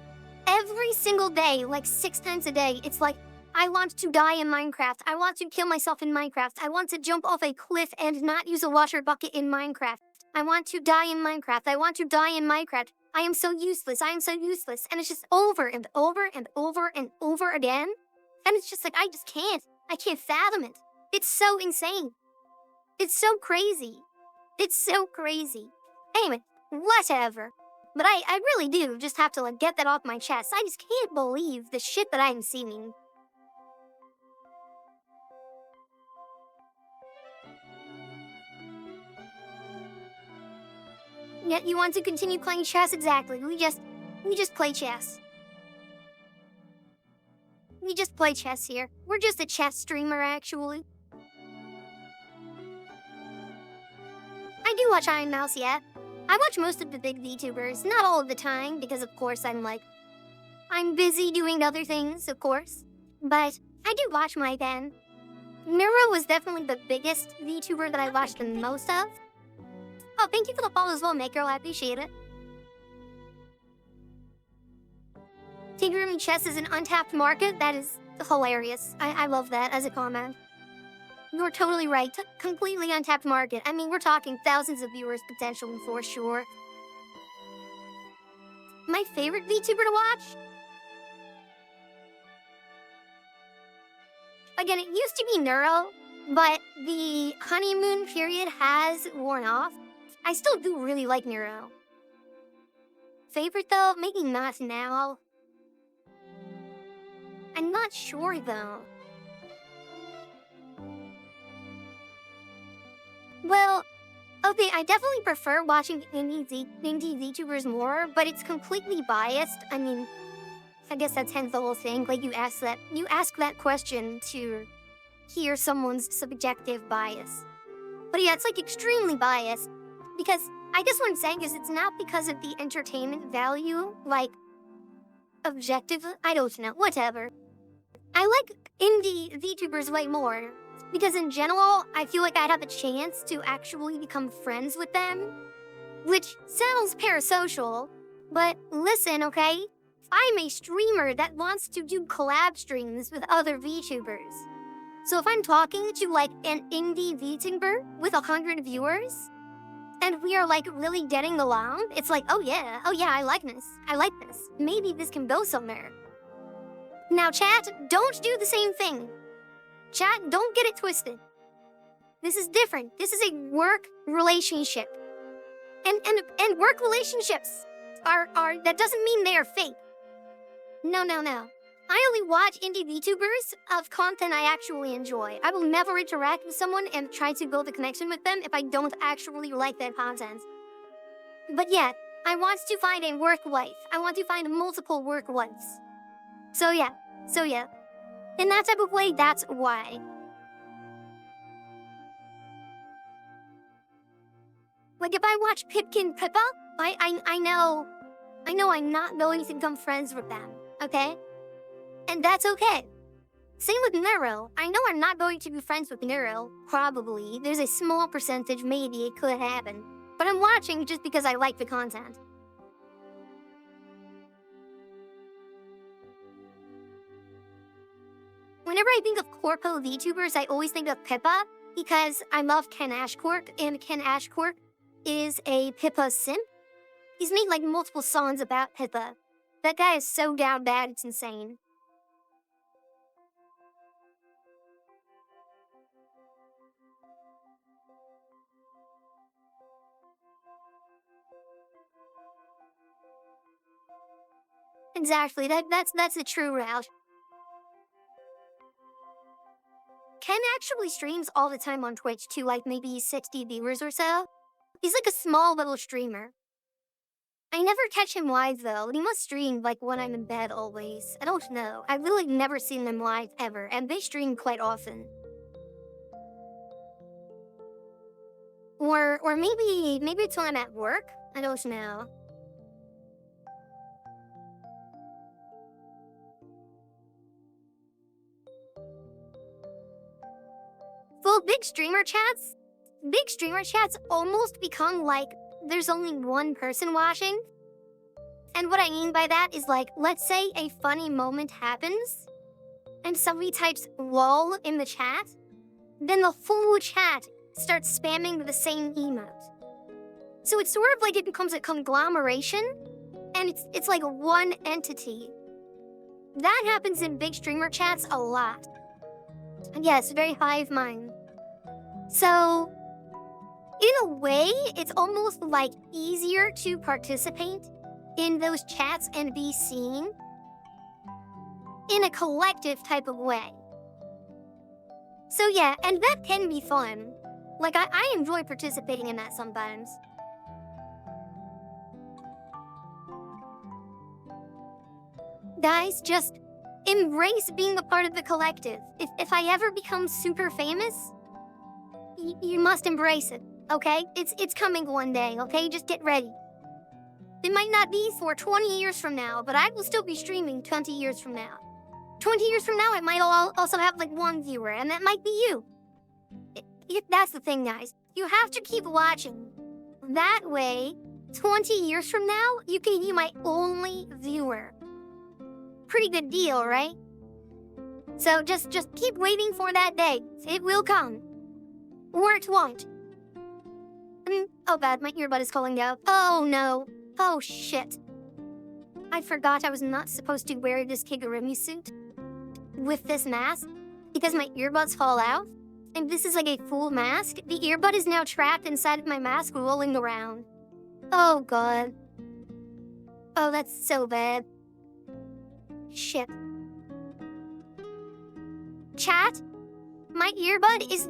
Every single day, like 6 times a day, it's like, I want to die in Minecraft. I want to kill myself in Minecraft. I want to jump off a cliff and not use a water bucket in Minecraft. I want to die in Minecraft. I want to die in Minecraft. I am so useless. I am so useless. And it's just over and over and over and over again. And it's just like, I just can't. I can't fathom it. It's so insane. It's so crazy. It's so crazy. Anyway, whatever. But I really do just have to like get that off my chest. I just can't believe the shit that I'm seeing. Yeah, you want to continue playing chess? Exactly. We just play chess. We just play chess here. We're just a chess streamer, actually. I do watch Iron Mouse, yeah. I watch most of the big VTubers, not all of the time, because of course I'm busy doing other things, of course. But I do watch my then. Miro was definitely the biggest VTuber that I watched the most of. Oh, thank you for the follow as well, Make Girl. I appreciate it. Tigurumi chess is an untapped market. That is hilarious. I love that as a comment. You're totally right. Completely untapped market. I mean, we're talking thousands of viewers potentially for sure. My favorite VTuber to watch? Again, it used to be Neuro, but the honeymoon period has worn off. I still do really like Neuro. Favorite though? Maybe not now. I'm not sure though. Well, okay, I definitely prefer watching indie VTubers more, but it's completely biased. I mean, I guess that's hence the whole thing. Like you ask that question to hear someone's subjective bias. But yeah, it's like extremely biased because I guess what I'm saying is it's not because of the entertainment value, like objective. I don't know, whatever. I like indie VTubers way more because in general, I feel like I'd have a chance to actually become friends with them, which sounds parasocial, but listen, okay? I'm a streamer that wants to do collab streams with other VTubers. So if I'm talking to like an indie VTuber with 100 viewers, and we are like really getting along, it's like, oh yeah, I like this. Maybe this can go somewhere. Now chat, don't do the same thing. Chat, don't get it twisted. This is different. This is a work relationship. And work relationships are that doesn't mean they are fake. No. I only watch indie VTubers of content I actually enjoy. I will never interact with someone and try to build a connection with them if I don't actually like their content. But yeah, I want to find a work wife. I want to find multiple work wives. So yeah. In that type of way, that's why. Like if I watch Pipkin Pippa, I know I'm not going to become friends with them, okay? And that's okay. Same with Neuro. I know I'm not going to be friends with Neuro, probably. There's a small percentage, maybe it could happen. But I'm watching just because I like the content. Whenever I think of Corpo VTubers, I always think of Pippa, because I love Ken Ashcork, and Ken Ashcork is a Pippa simp. He's made like multiple songs about Pippa. That guy is so down bad, it's insane. Exactly, that's the true route. Ken actually streams all the time on Twitch to like maybe 60 viewers or so. He's like a small little streamer. I never catch him live though. He must stream like when I'm in bed always. I don't know. I've really never seen them live ever, and they stream quite often. Or maybe it's when I'm at work. I don't know. Well, big streamer chats almost become like there's only one person watching. And what I mean by that is like, let's say a funny moment happens and somebody types lol in the chat, then the whole chat starts spamming the same emote. So it's sort of like it becomes a conglomeration, and it's like one entity. That happens in big streamer chats a lot. Yes, very hive mind. So, in a way, it's almost like easier to participate in those chats and be seen in a collective type of way. So yeah, and that can be fun. Like, I enjoy participating in that sometimes. Guys, just embrace being a part of the collective. If I ever become super famous, you must embrace it, okay? It's coming one day, okay? Just get ready. It might not be for 20 years from now, but I will still be streaming 20 years from now. 20 years from now, it might also have like one viewer, and that might be you. That's the thing, guys. You have to keep watching. That way, 20 years from now, you can be my only viewer. Pretty good deal, right? So just keep waiting for that day. It will come. Or it won't. Oh bad, my earbud is calling out. Oh no. Oh shit. I forgot I was not supposed to wear this Kigurumi suit with this mask. because my earbuds fall out, and this is like a full mask, the earbud is now trapped inside of my mask rolling around. Oh god. Oh, that's so bad. Shit. Chat? My earbud is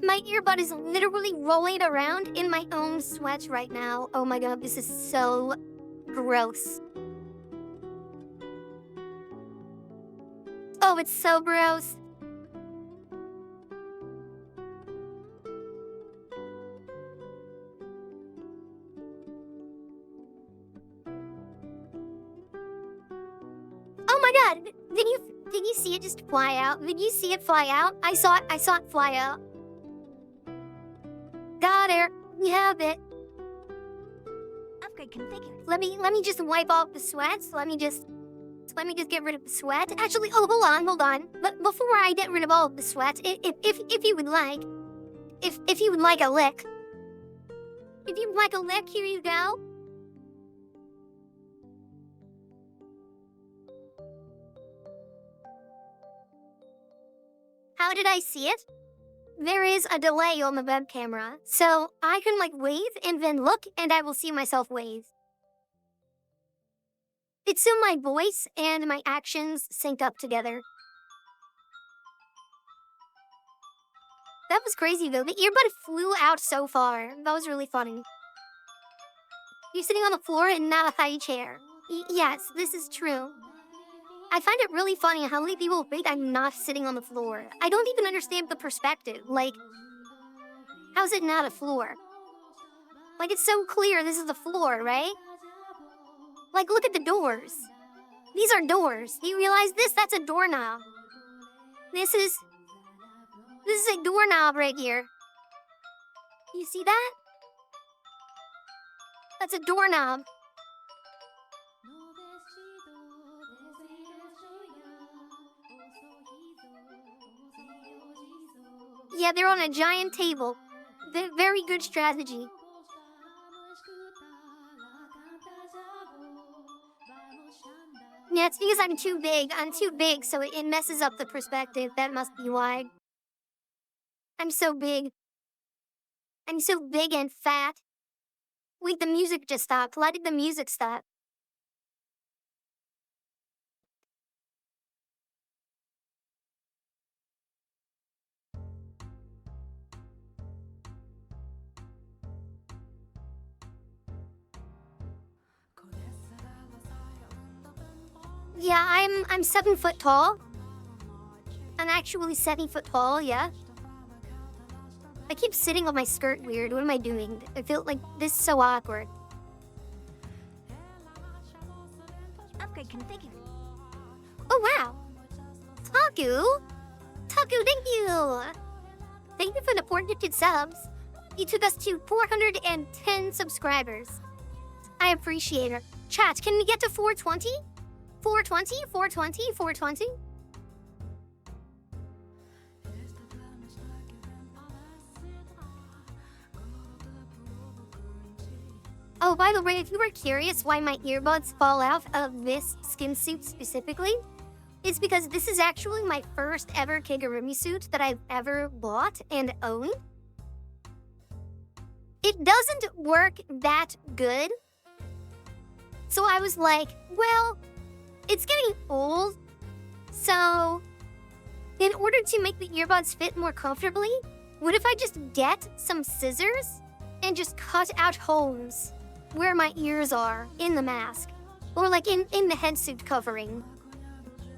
my earbud is literally rolling around in my own sweat right now. Oh my god, this is so gross. Oh, it's so gross. Oh my god, did you see it just fly out? Did you see it fly out? I saw it fly out. Got her. We have it. Upgrade configured. Let me just wipe off the sweat. Let me just get rid of the sweat. Actually, oh, hold on. But before I get rid of all of the sweat, if you would like, if you would like a lick, here you go. How did I see it? There is a delay on the web camera, so I can like wave and then look and I will see myself wave. It's so my voice and my actions sync up together. That was crazy though. The earbud flew out so far. That was really funny. You're sitting on the floor and not a high chair. Yes, this is true. I find it really funny how many people think I'm not sitting on the floor. I don't even understand the perspective. Like, how's it not a floor? Like, it's so clear this is the floor, right? Like, look at the doors. These are doors. Do you realize this? That's a doorknob. This is a doorknob right here. You see that? That's a doorknob. Yeah, they're on a giant table. Very good strategy. Yeah, it's because I'm too big. I'm too big, so it messes up the perspective. That must be why. I'm so big. I'm so big and fat. Wait, the music just stopped. Why did the music stop? Yeah, I'm 7 foot tall. I'm actually 7 foot tall, yeah. I keep sitting on my skirt weird. What am I doing? I feel like this is so awkward. Upgrade configured. Oh wow! Taku, thank you! Thank you for the 400 subs. You took us to 410 subscribers. I appreciate it. Chat, can we get to 420? 420? 420? 420? Oh, by the way, if you were curious why my earbuds fall out of this skin suit specifically, it's because this is actually my first ever Kigurumi suit that I've ever bought and owned. It doesn't work that good. So I was like, well, it's getting old. So in order to make the earbuds fit more comfortably, what if I just get some scissors and just cut out holes where my ears are in the mask, or like in the head suit covering.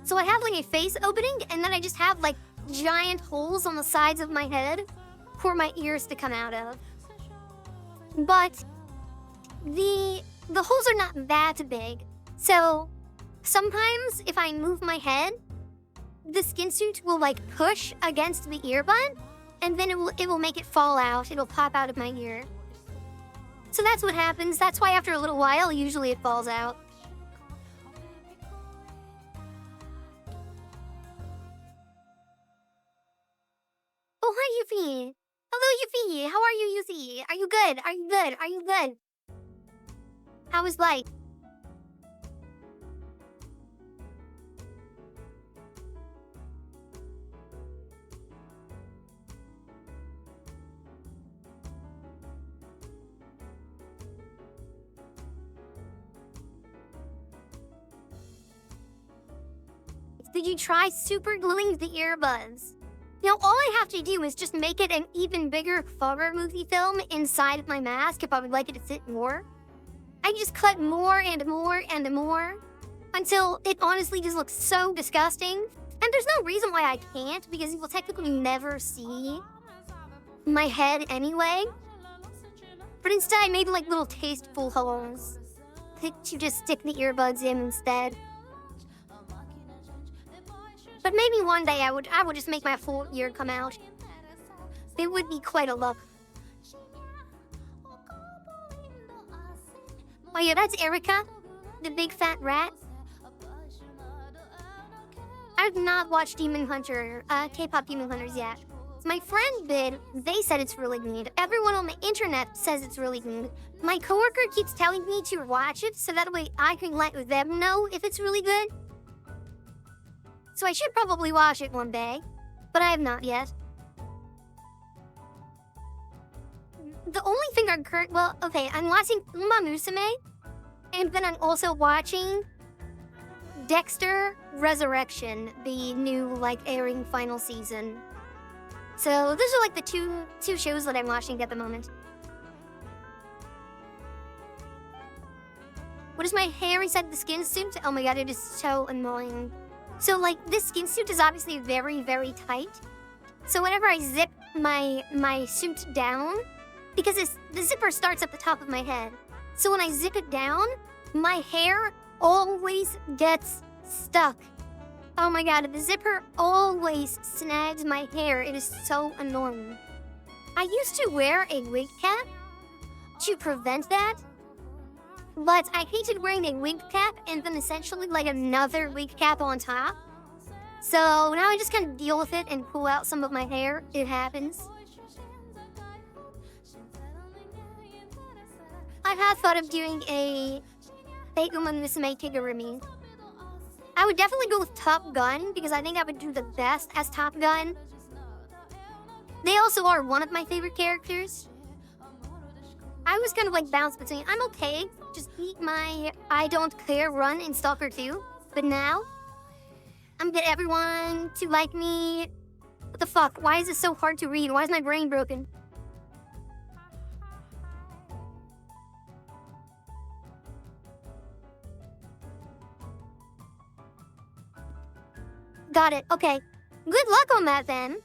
So I have like a face opening, and then I just have like giant holes on the sides of my head for my ears to come out of. But the holes are not that big. So sometimes if I move my head, the skin suit will like push against the earbud, and then it will make it fall out. It'll pop out of my ear. So that's what happens. That's why after a little while, usually it falls out. Oh, hi, Yuffie. Hello, Yuffie. How are you, Yuffie? Are you good? Are you good? Are you good? How is life? did you try super gluing the earbuds? Now, all I have to do is just make it an even bigger horror movie film inside of my mask if I would like it to fit more. I just cut more and more and more until it honestly just looks so disgusting. And there's no reason why I can't, because you will technically never see my head anyway. But instead, I made like little tasteful holes to just stick the earbuds in instead. But maybe one day I would just make my full ear come out. It would be quite a look. Oh yeah, that's Erica, the big fat rat. I've not watched Demon Hunter, K-pop Demon Hunters yet. My friend did. They said it's really good. Everyone on the internet says it's really good. My coworker keeps telling me to watch it so that way I can let them know if it's really good. So I should probably watch it one day, but I have not yet. The only thing I'm I'm watching Uma Musume, and then I'm also watching Dexter Resurrection, the new airing final season. So those are the two shows that I'm watching at the moment. What is my hair inside the skin suit? Oh my god, it is so annoying. So this skin suit is obviously very, very tight. So whenever I zip my suit down, because the zipper starts at the top of my head. So when I zip it down, my hair always gets stuck. Oh my god, the zipper always snags my hair. It is so annoying. I used to wear a wig cap to prevent that, but I hated wearing a wig cap and then essentially another wig cap on top. So now I just kind of deal with it and pull out some of my hair. It happens. I've had thought of doing a Uma Musume Kigurumi. I would definitely go with Top Gun because I think I would do the best as Top Gun. They also are one of my favorite characters. I was kind of bounced between, I'm okay, just eat my I don't care run in Stalker 2, but now I'm gonna get everyone to like me. What the fuck? Why is this so hard to read? Why is my brain broken? Got it. Okay. Good luck on that then.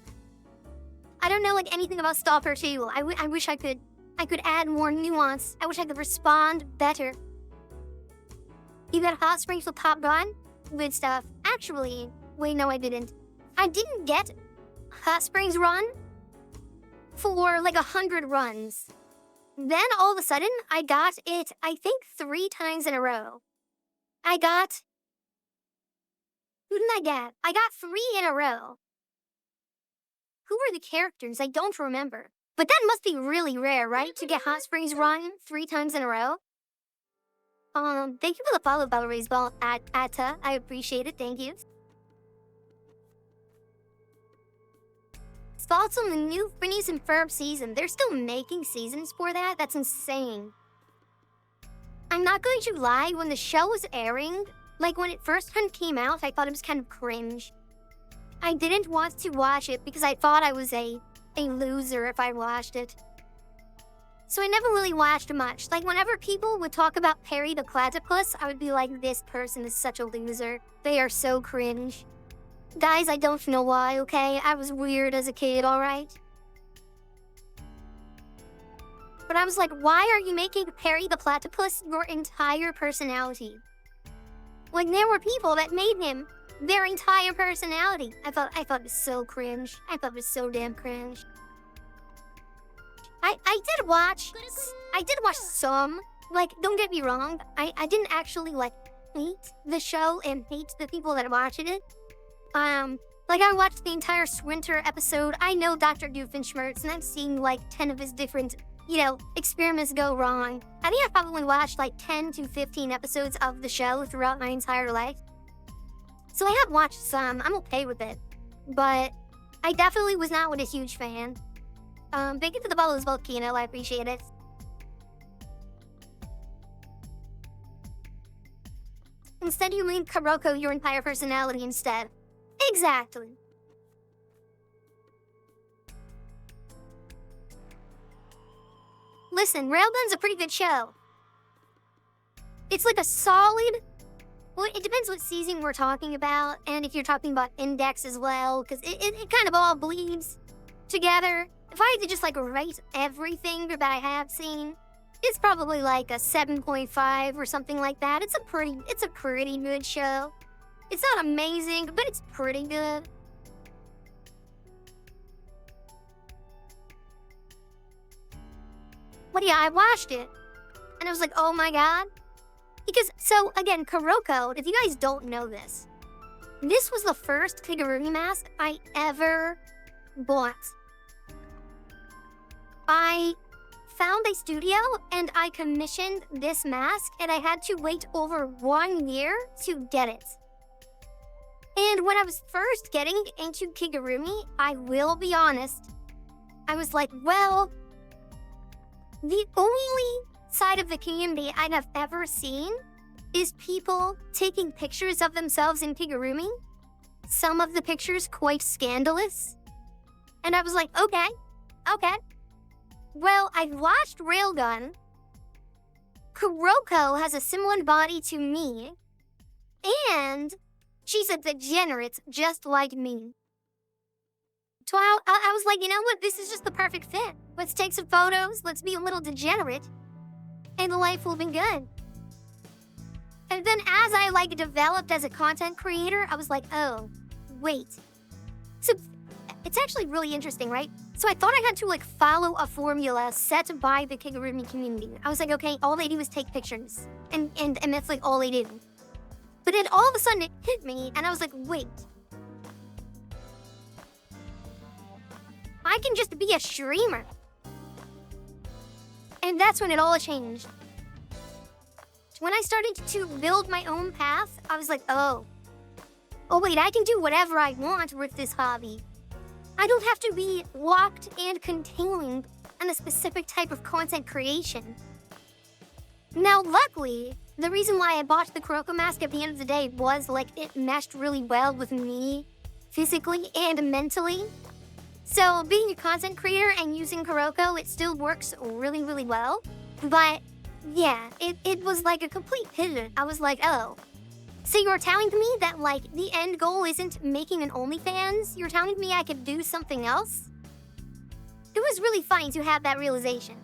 I don't know anything about Stalker 2. I wish I could add more nuance. I wish I could respond better. You got Hot Springs with Top Gun? Good stuff. Actually, wait, no I didn't. I didn't get Hot Springs run for 100 runs. Then all of a sudden, I got it, I think 3 times in a row. Who did I get? I got 3 in a row. Who were the characters? I don't remember. But that must be really rare, right? To get Hot Springs run 3 times in a row. Thank you for the follow, Bellrays Ball, Atta. I appreciate it, thank you. Thoughts on the new Phineas and Ferb season? They're still making seasons for that? That's insane. I'm not going to lie, when the show was airing, when it first came out, I thought it was kind of cringe. I didn't want to watch it because I thought I was a loser if I watched it. So I never really watched much. Whenever people would talk about Perry the Platypus, I would be like, this person is such a loser. They are so cringe. Guys, I don't know why, okay? I was weird as a kid, alright? But I was like, why are you making Perry the Platypus your entire personality? There were people that made him their entire personality. I thought it was so cringe. I thought it was so damn cringe. I did watch some. Don't get me wrong. I didn't actually hate the show and hate the people that watched it. I watched the entire Swinter episode. I know Dr. Doofenshmirtz, and I've seen 10 of his different, experiments go wrong. I think I probably watched 10 to 15 episodes of the show throughout my entire life. So I have watched some. I'm okay with it. But I definitely was not a huge fan. Thank you for the follow as well, Kino. I appreciate it. Instead, you made Kuroko your entire personality instead. Exactly. Listen, Railgun's a pretty good show. It's like a solid... Well, it depends what season we're talking about, and if you're talking about Index as well, because it kind of all bleeds together. If I had to just, like, rate everything that I have seen, it's probably like a 7.5 or something like that. It's a pretty good show. It's not amazing, but it's pretty good. But yeah, I watched it, and I was like, oh my god. Because, so, again, Kuroko, if you guys don't know this, this was the first Kigurumi mask I ever bought. I found a studio, and I commissioned this mask, and I had to wait over 1 year to get it. And when I was first getting into Kigurumi, I will be honest, I was like, well, the only side of the community I have ever seen is people taking pictures of themselves in Kigurumi. Some of the pictures quite scandalous. And I was like, okay. Well, I watched Railgun. Kuroko has a similar body to me. And she's a degenerate just like me. So I was like, you know what? This is just the perfect fit. Let's take some photos. Let's be a little degenerate. And life will be good. And then as I like developed as a content creator, I was like, oh, wait. So it's actually really interesting, right? So I thought I had to like follow a formula set by the Kigurumi community. I was like, okay, all they do is take pictures. And that's like all they do. But then all of a sudden it hit me and I was like, wait. I can just be a streamer. And that's when it all changed. When I started to build my own path, I was like, oh wait, I can do whatever I want with this hobby. I don't have to be locked and contained in a specific type of content creation. Now, luckily, the reason why I bought the Kuroko mask at the end of the day was like it meshed really well with me, physically and mentally. So being a content creator and using Kuroko, it still works really, really well. But yeah, it was like a complete pivot. I was like, oh. So you're telling me that like the end goal isn't making an OnlyFans? You're telling me I could do something else? It was really funny to have that realization.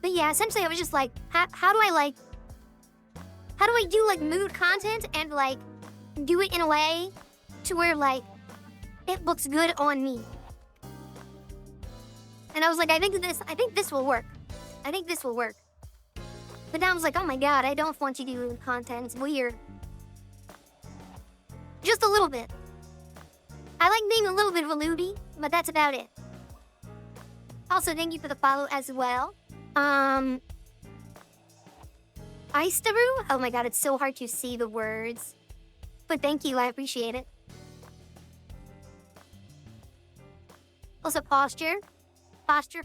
But yeah, essentially I was just like, how do I do like mood content and like do it in a way to where like it looks good on me? And I was like, I think this will work. I think this will work. But now I was like, oh my god, I don't want you to do content. It's weird. Just a little bit. I like being a little bit of a lewdie, but that's about it. Also, thank you for the follow as well. Istaru? Oh my god, it's so hard to see the words. But thank you, I appreciate it. Also, posture. Posture.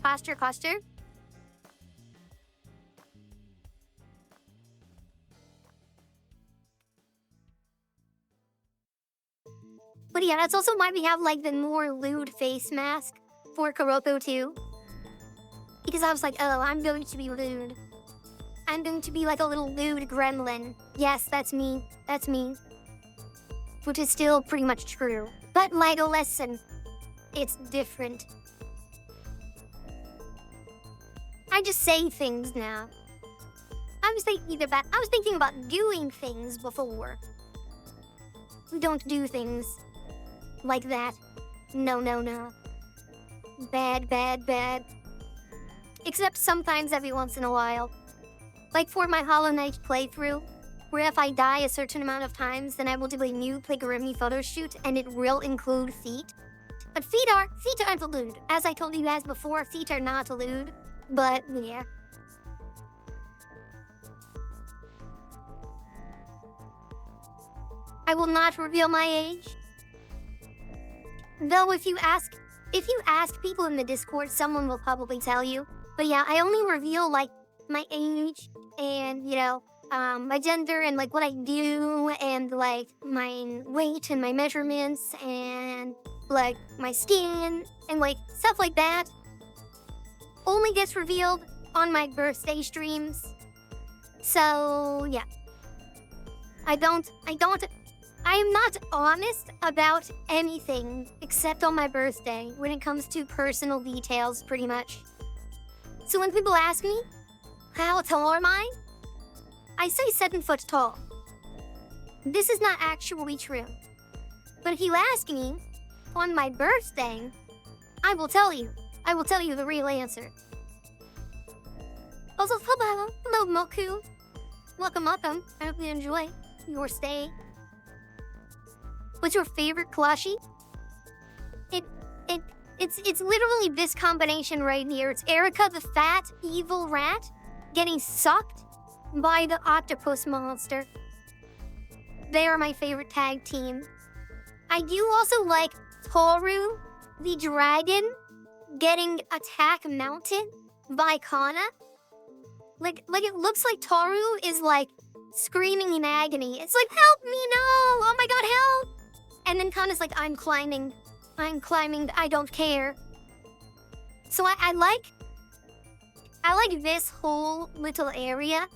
But yeah, that's also why we have like the more lewd face mask for Kuroko too. Because I was like, oh, I'm going to be lewd. I'm going to be like a little lewd gremlin. Yes, that's me. That's me. Which is still pretty much true. But like a lesson, it's different. I just say things now. I was thinking about doing things before. We don't do things like that. No. Bad. Except sometimes every once in a while. Like for my Hollow Knight playthrough, where if I die a certain amount of times, then I will do a new Kigurumi photo shoot and it will include feet. But feet aren't lewd. As I told you guys before, feet are not lewd. But, yeah. I will not reveal my age. Though if you ask people in the Discord, someone will probably tell you. But yeah, I only reveal like my age and, my gender and like what I do and like my weight and my measurements and like my skin and like stuff like that only gets revealed on my birthday streams. So, yeah. I am not honest about anything except on my birthday when it comes to personal details, pretty much. So when people ask me, how tall am I say 7 foot tall. This is not actually true. But if you ask me on my birthday, I will tell you. I will tell you the real answer. Also, hello, Moku. Welcome. I hope you enjoy your stay. What's your favorite plushie? It's literally this combination right here. It's Erica the fat, evil rat getting sucked by the octopus monster. They are my favorite tag team. I do also like Toru, the dragon, getting attack mounted by Kana. Like it looks like Toru is like screaming in agony. It's like, help me, no! Oh my god, help! And then Kana's like, I'm climbing, I don't care. So I like this whole little area.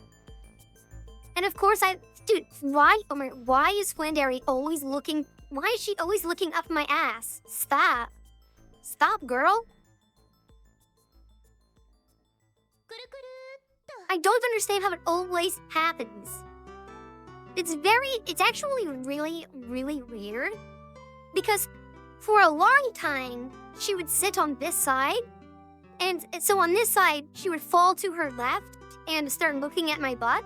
And of course dude, why is Flandary always looking, why is she always looking up my ass? Stop, girl. I don't understand how it always happens. It's actually really, really weird. Because for a long time, she would sit on this side. And so on this side, she would fall to her left and start looking at my butt.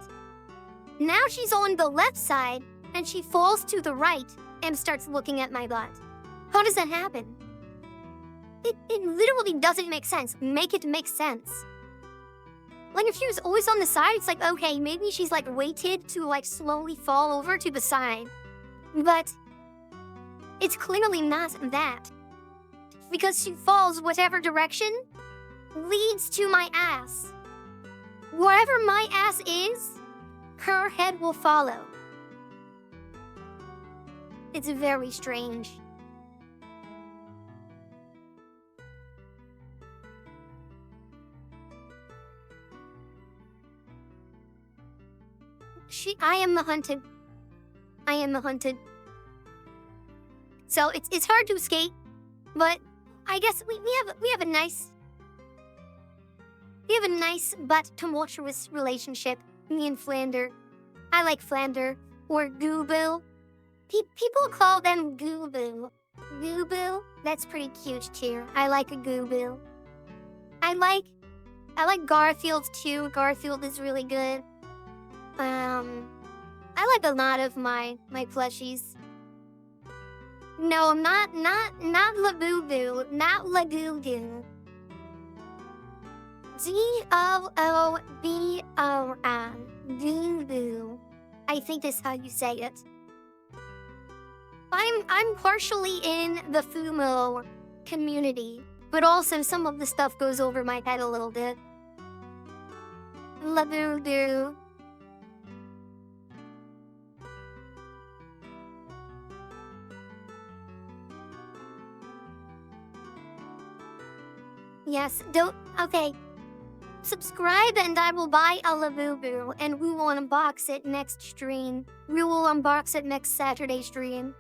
Now she's on the left side and she falls to the right and starts looking at my butt. How does that happen? It literally doesn't make sense. Make it make sense. Like if she was always on the side, it's like, okay, maybe she's like weighted to like slowly fall over to the side. But it's clearly not that. Because she falls whatever direction leads to my ass. Wherever my ass is, her head will follow. It's very strange. I am the hunted. So it's hard to escape, but I guess we have a nice but tumultuous relationship, me and Flander. I like Flander or Gooboo. People call them Gooboo. Gooboo, that's pretty cute too. I like a Gooboo. I like Garfield too. Garfield is really good. I like a lot of my plushies. No, not Labubu, not Lagoogoo. G-O-O-B-O-N, Gooboo. I think that's how you say it. I'm partially in the Fumo community, but also some of the stuff goes over my head a little bit. Labubu. Yes, okay. Subscribe and I will buy a Labubu and we will unbox it next stream. We will unbox it next Saturday stream.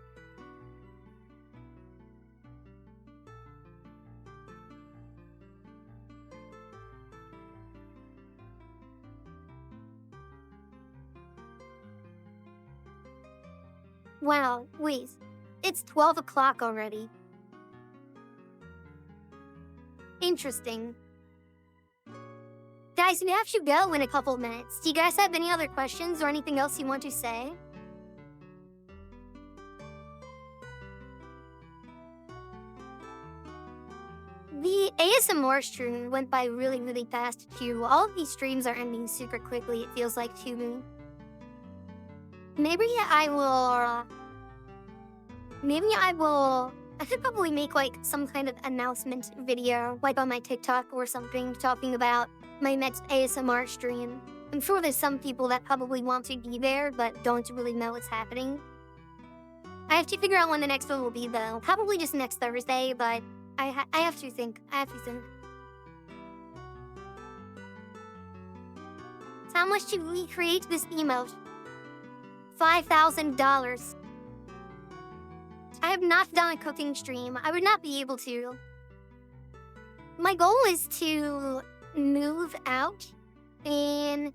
Wow, wait. It's 12 o'clock already. Interesting. Guys, we have to go in a couple minutes. Do you guys have any other questions or anything else you want to say? The ASMR stream went by really, really fast too. All of these streams are ending super quickly, it feels like to me. Maybe I could probably make like some kind of announcement video, like on my TikTok or something, talking about my next ASMR stream. I'm sure there's some people that probably want to be there, but don't really know what's happening. I have to figure out when the next one will be, though. Probably just next Thursday, but I have to think. So how much to recreate this emote? $5,000. I have not done a cooking stream. I would not be able to. My goal is to move out in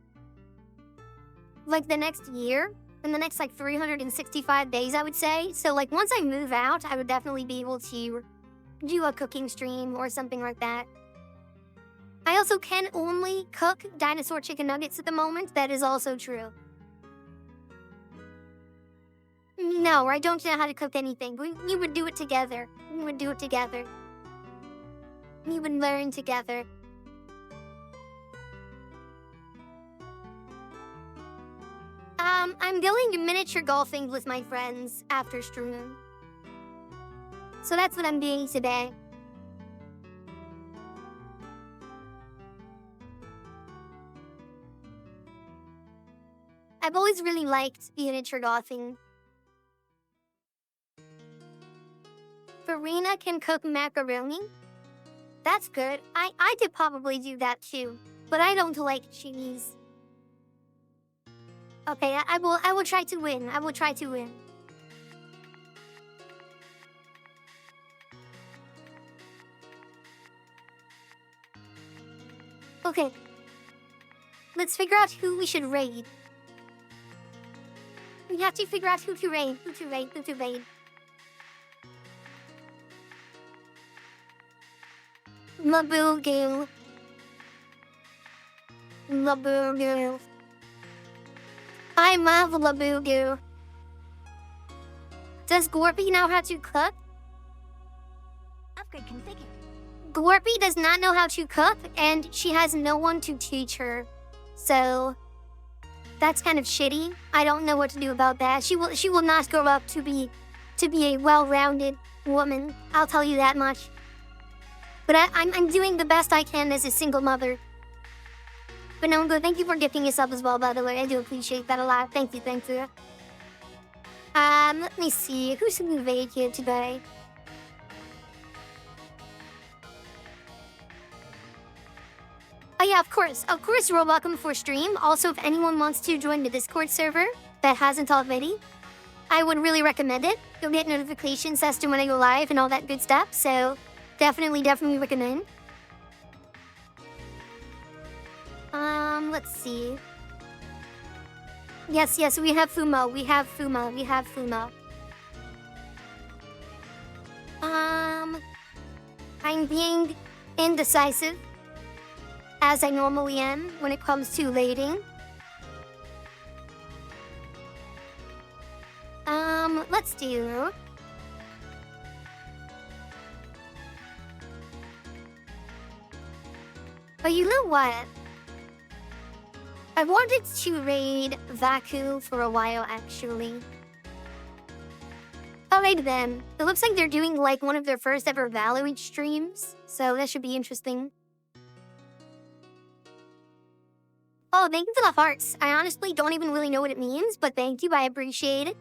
like the next year, in the next like 365 days, I would say. So like once I move out, I would definitely be able to do a cooking stream or something like that. I also can only cook dinosaur chicken nuggets at the moment. That is also true. No, I don't know how to cook anything. We would do it together. We would do it together. We would learn together. I'm going miniature golfing with my friends after stream. So that's what I'm doing today. I've always really liked miniature golfing. Farina can cook macaroni. That's good. I could probably do that too, but I don't like cheese. Okay, I will try to win. I will try to win. Okay. Let's figure out who we should raid. We have to figure out who to raid. Labugu. I love Labugu. Does Gorpy know how to cook? Upgrade configured. Gorpy does not know how to cook, and she has no one to teach her. So that's kind of shitty. I don't know what to do about that. She will not grow up to be a well-rounded woman. I'll tell you that much. But I'm doing the best I can as a single mother. But no, good. Thank you for gifting us up as well, by the way. I do appreciate that a lot. Thank you. Let me see. Who's in the raid here today? Oh yeah, of course. Of course, you're welcome for stream. Also, if anyone wants to join the Discord server that hasn't already, I would really recommend it. You'll get notifications as to when I go live and all that good stuff. So definitely recommend. Let's see. Yes, we have Fumo. I'm being indecisive, as I normally am when it comes to raiding. Let's do... Oh, you know what? I wanted to raid Vaku for a while, actually. I'll raid them. It looks like they're doing like one of their first ever Valorant streams, so that should be interesting. Oh, thank you for the hearts. I honestly don't even really know what it means, but thank you, I appreciate it.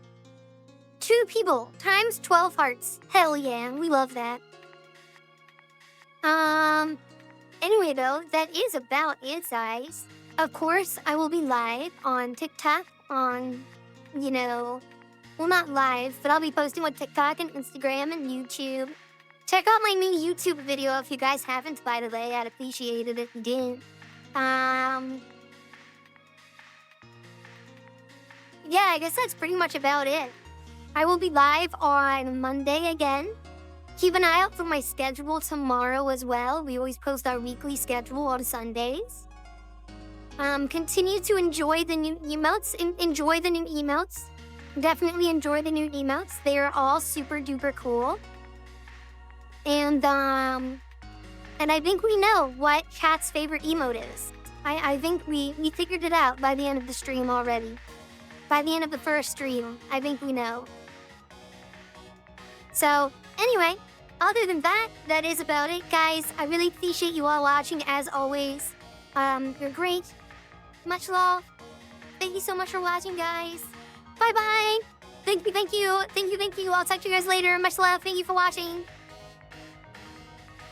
2 people times 12 hearts. Hell yeah, we love that. Anyway though, that is about it, guys. Of course, I will be live on TikTok, on, well, not live, but I'll be posting on TikTok and Instagram and YouTube. Check out my new YouTube video if you guys haven't, by the way. I'd appreciate it if you did. Yeah, I guess that's pretty much about it. I will be live on Monday again. Keep an eye out for my schedule tomorrow as well. We always post our weekly schedule on Sundays. Continue to enjoy the new emotes. Enjoy the new emotes. Definitely enjoy the new emotes. They are all super duper cool. And I think we know what Chat's favorite emote is. I think we figured it out by the end of the stream already. By the end of the first stream, I think we know. So, anyway, other than that, that is about it, guys. I really appreciate you all watching, as always. You're great. Much love. Thank you so much for watching, guys. Bye bye. Thank you. I'll talk to you guys later. Much love. Thank you for watching.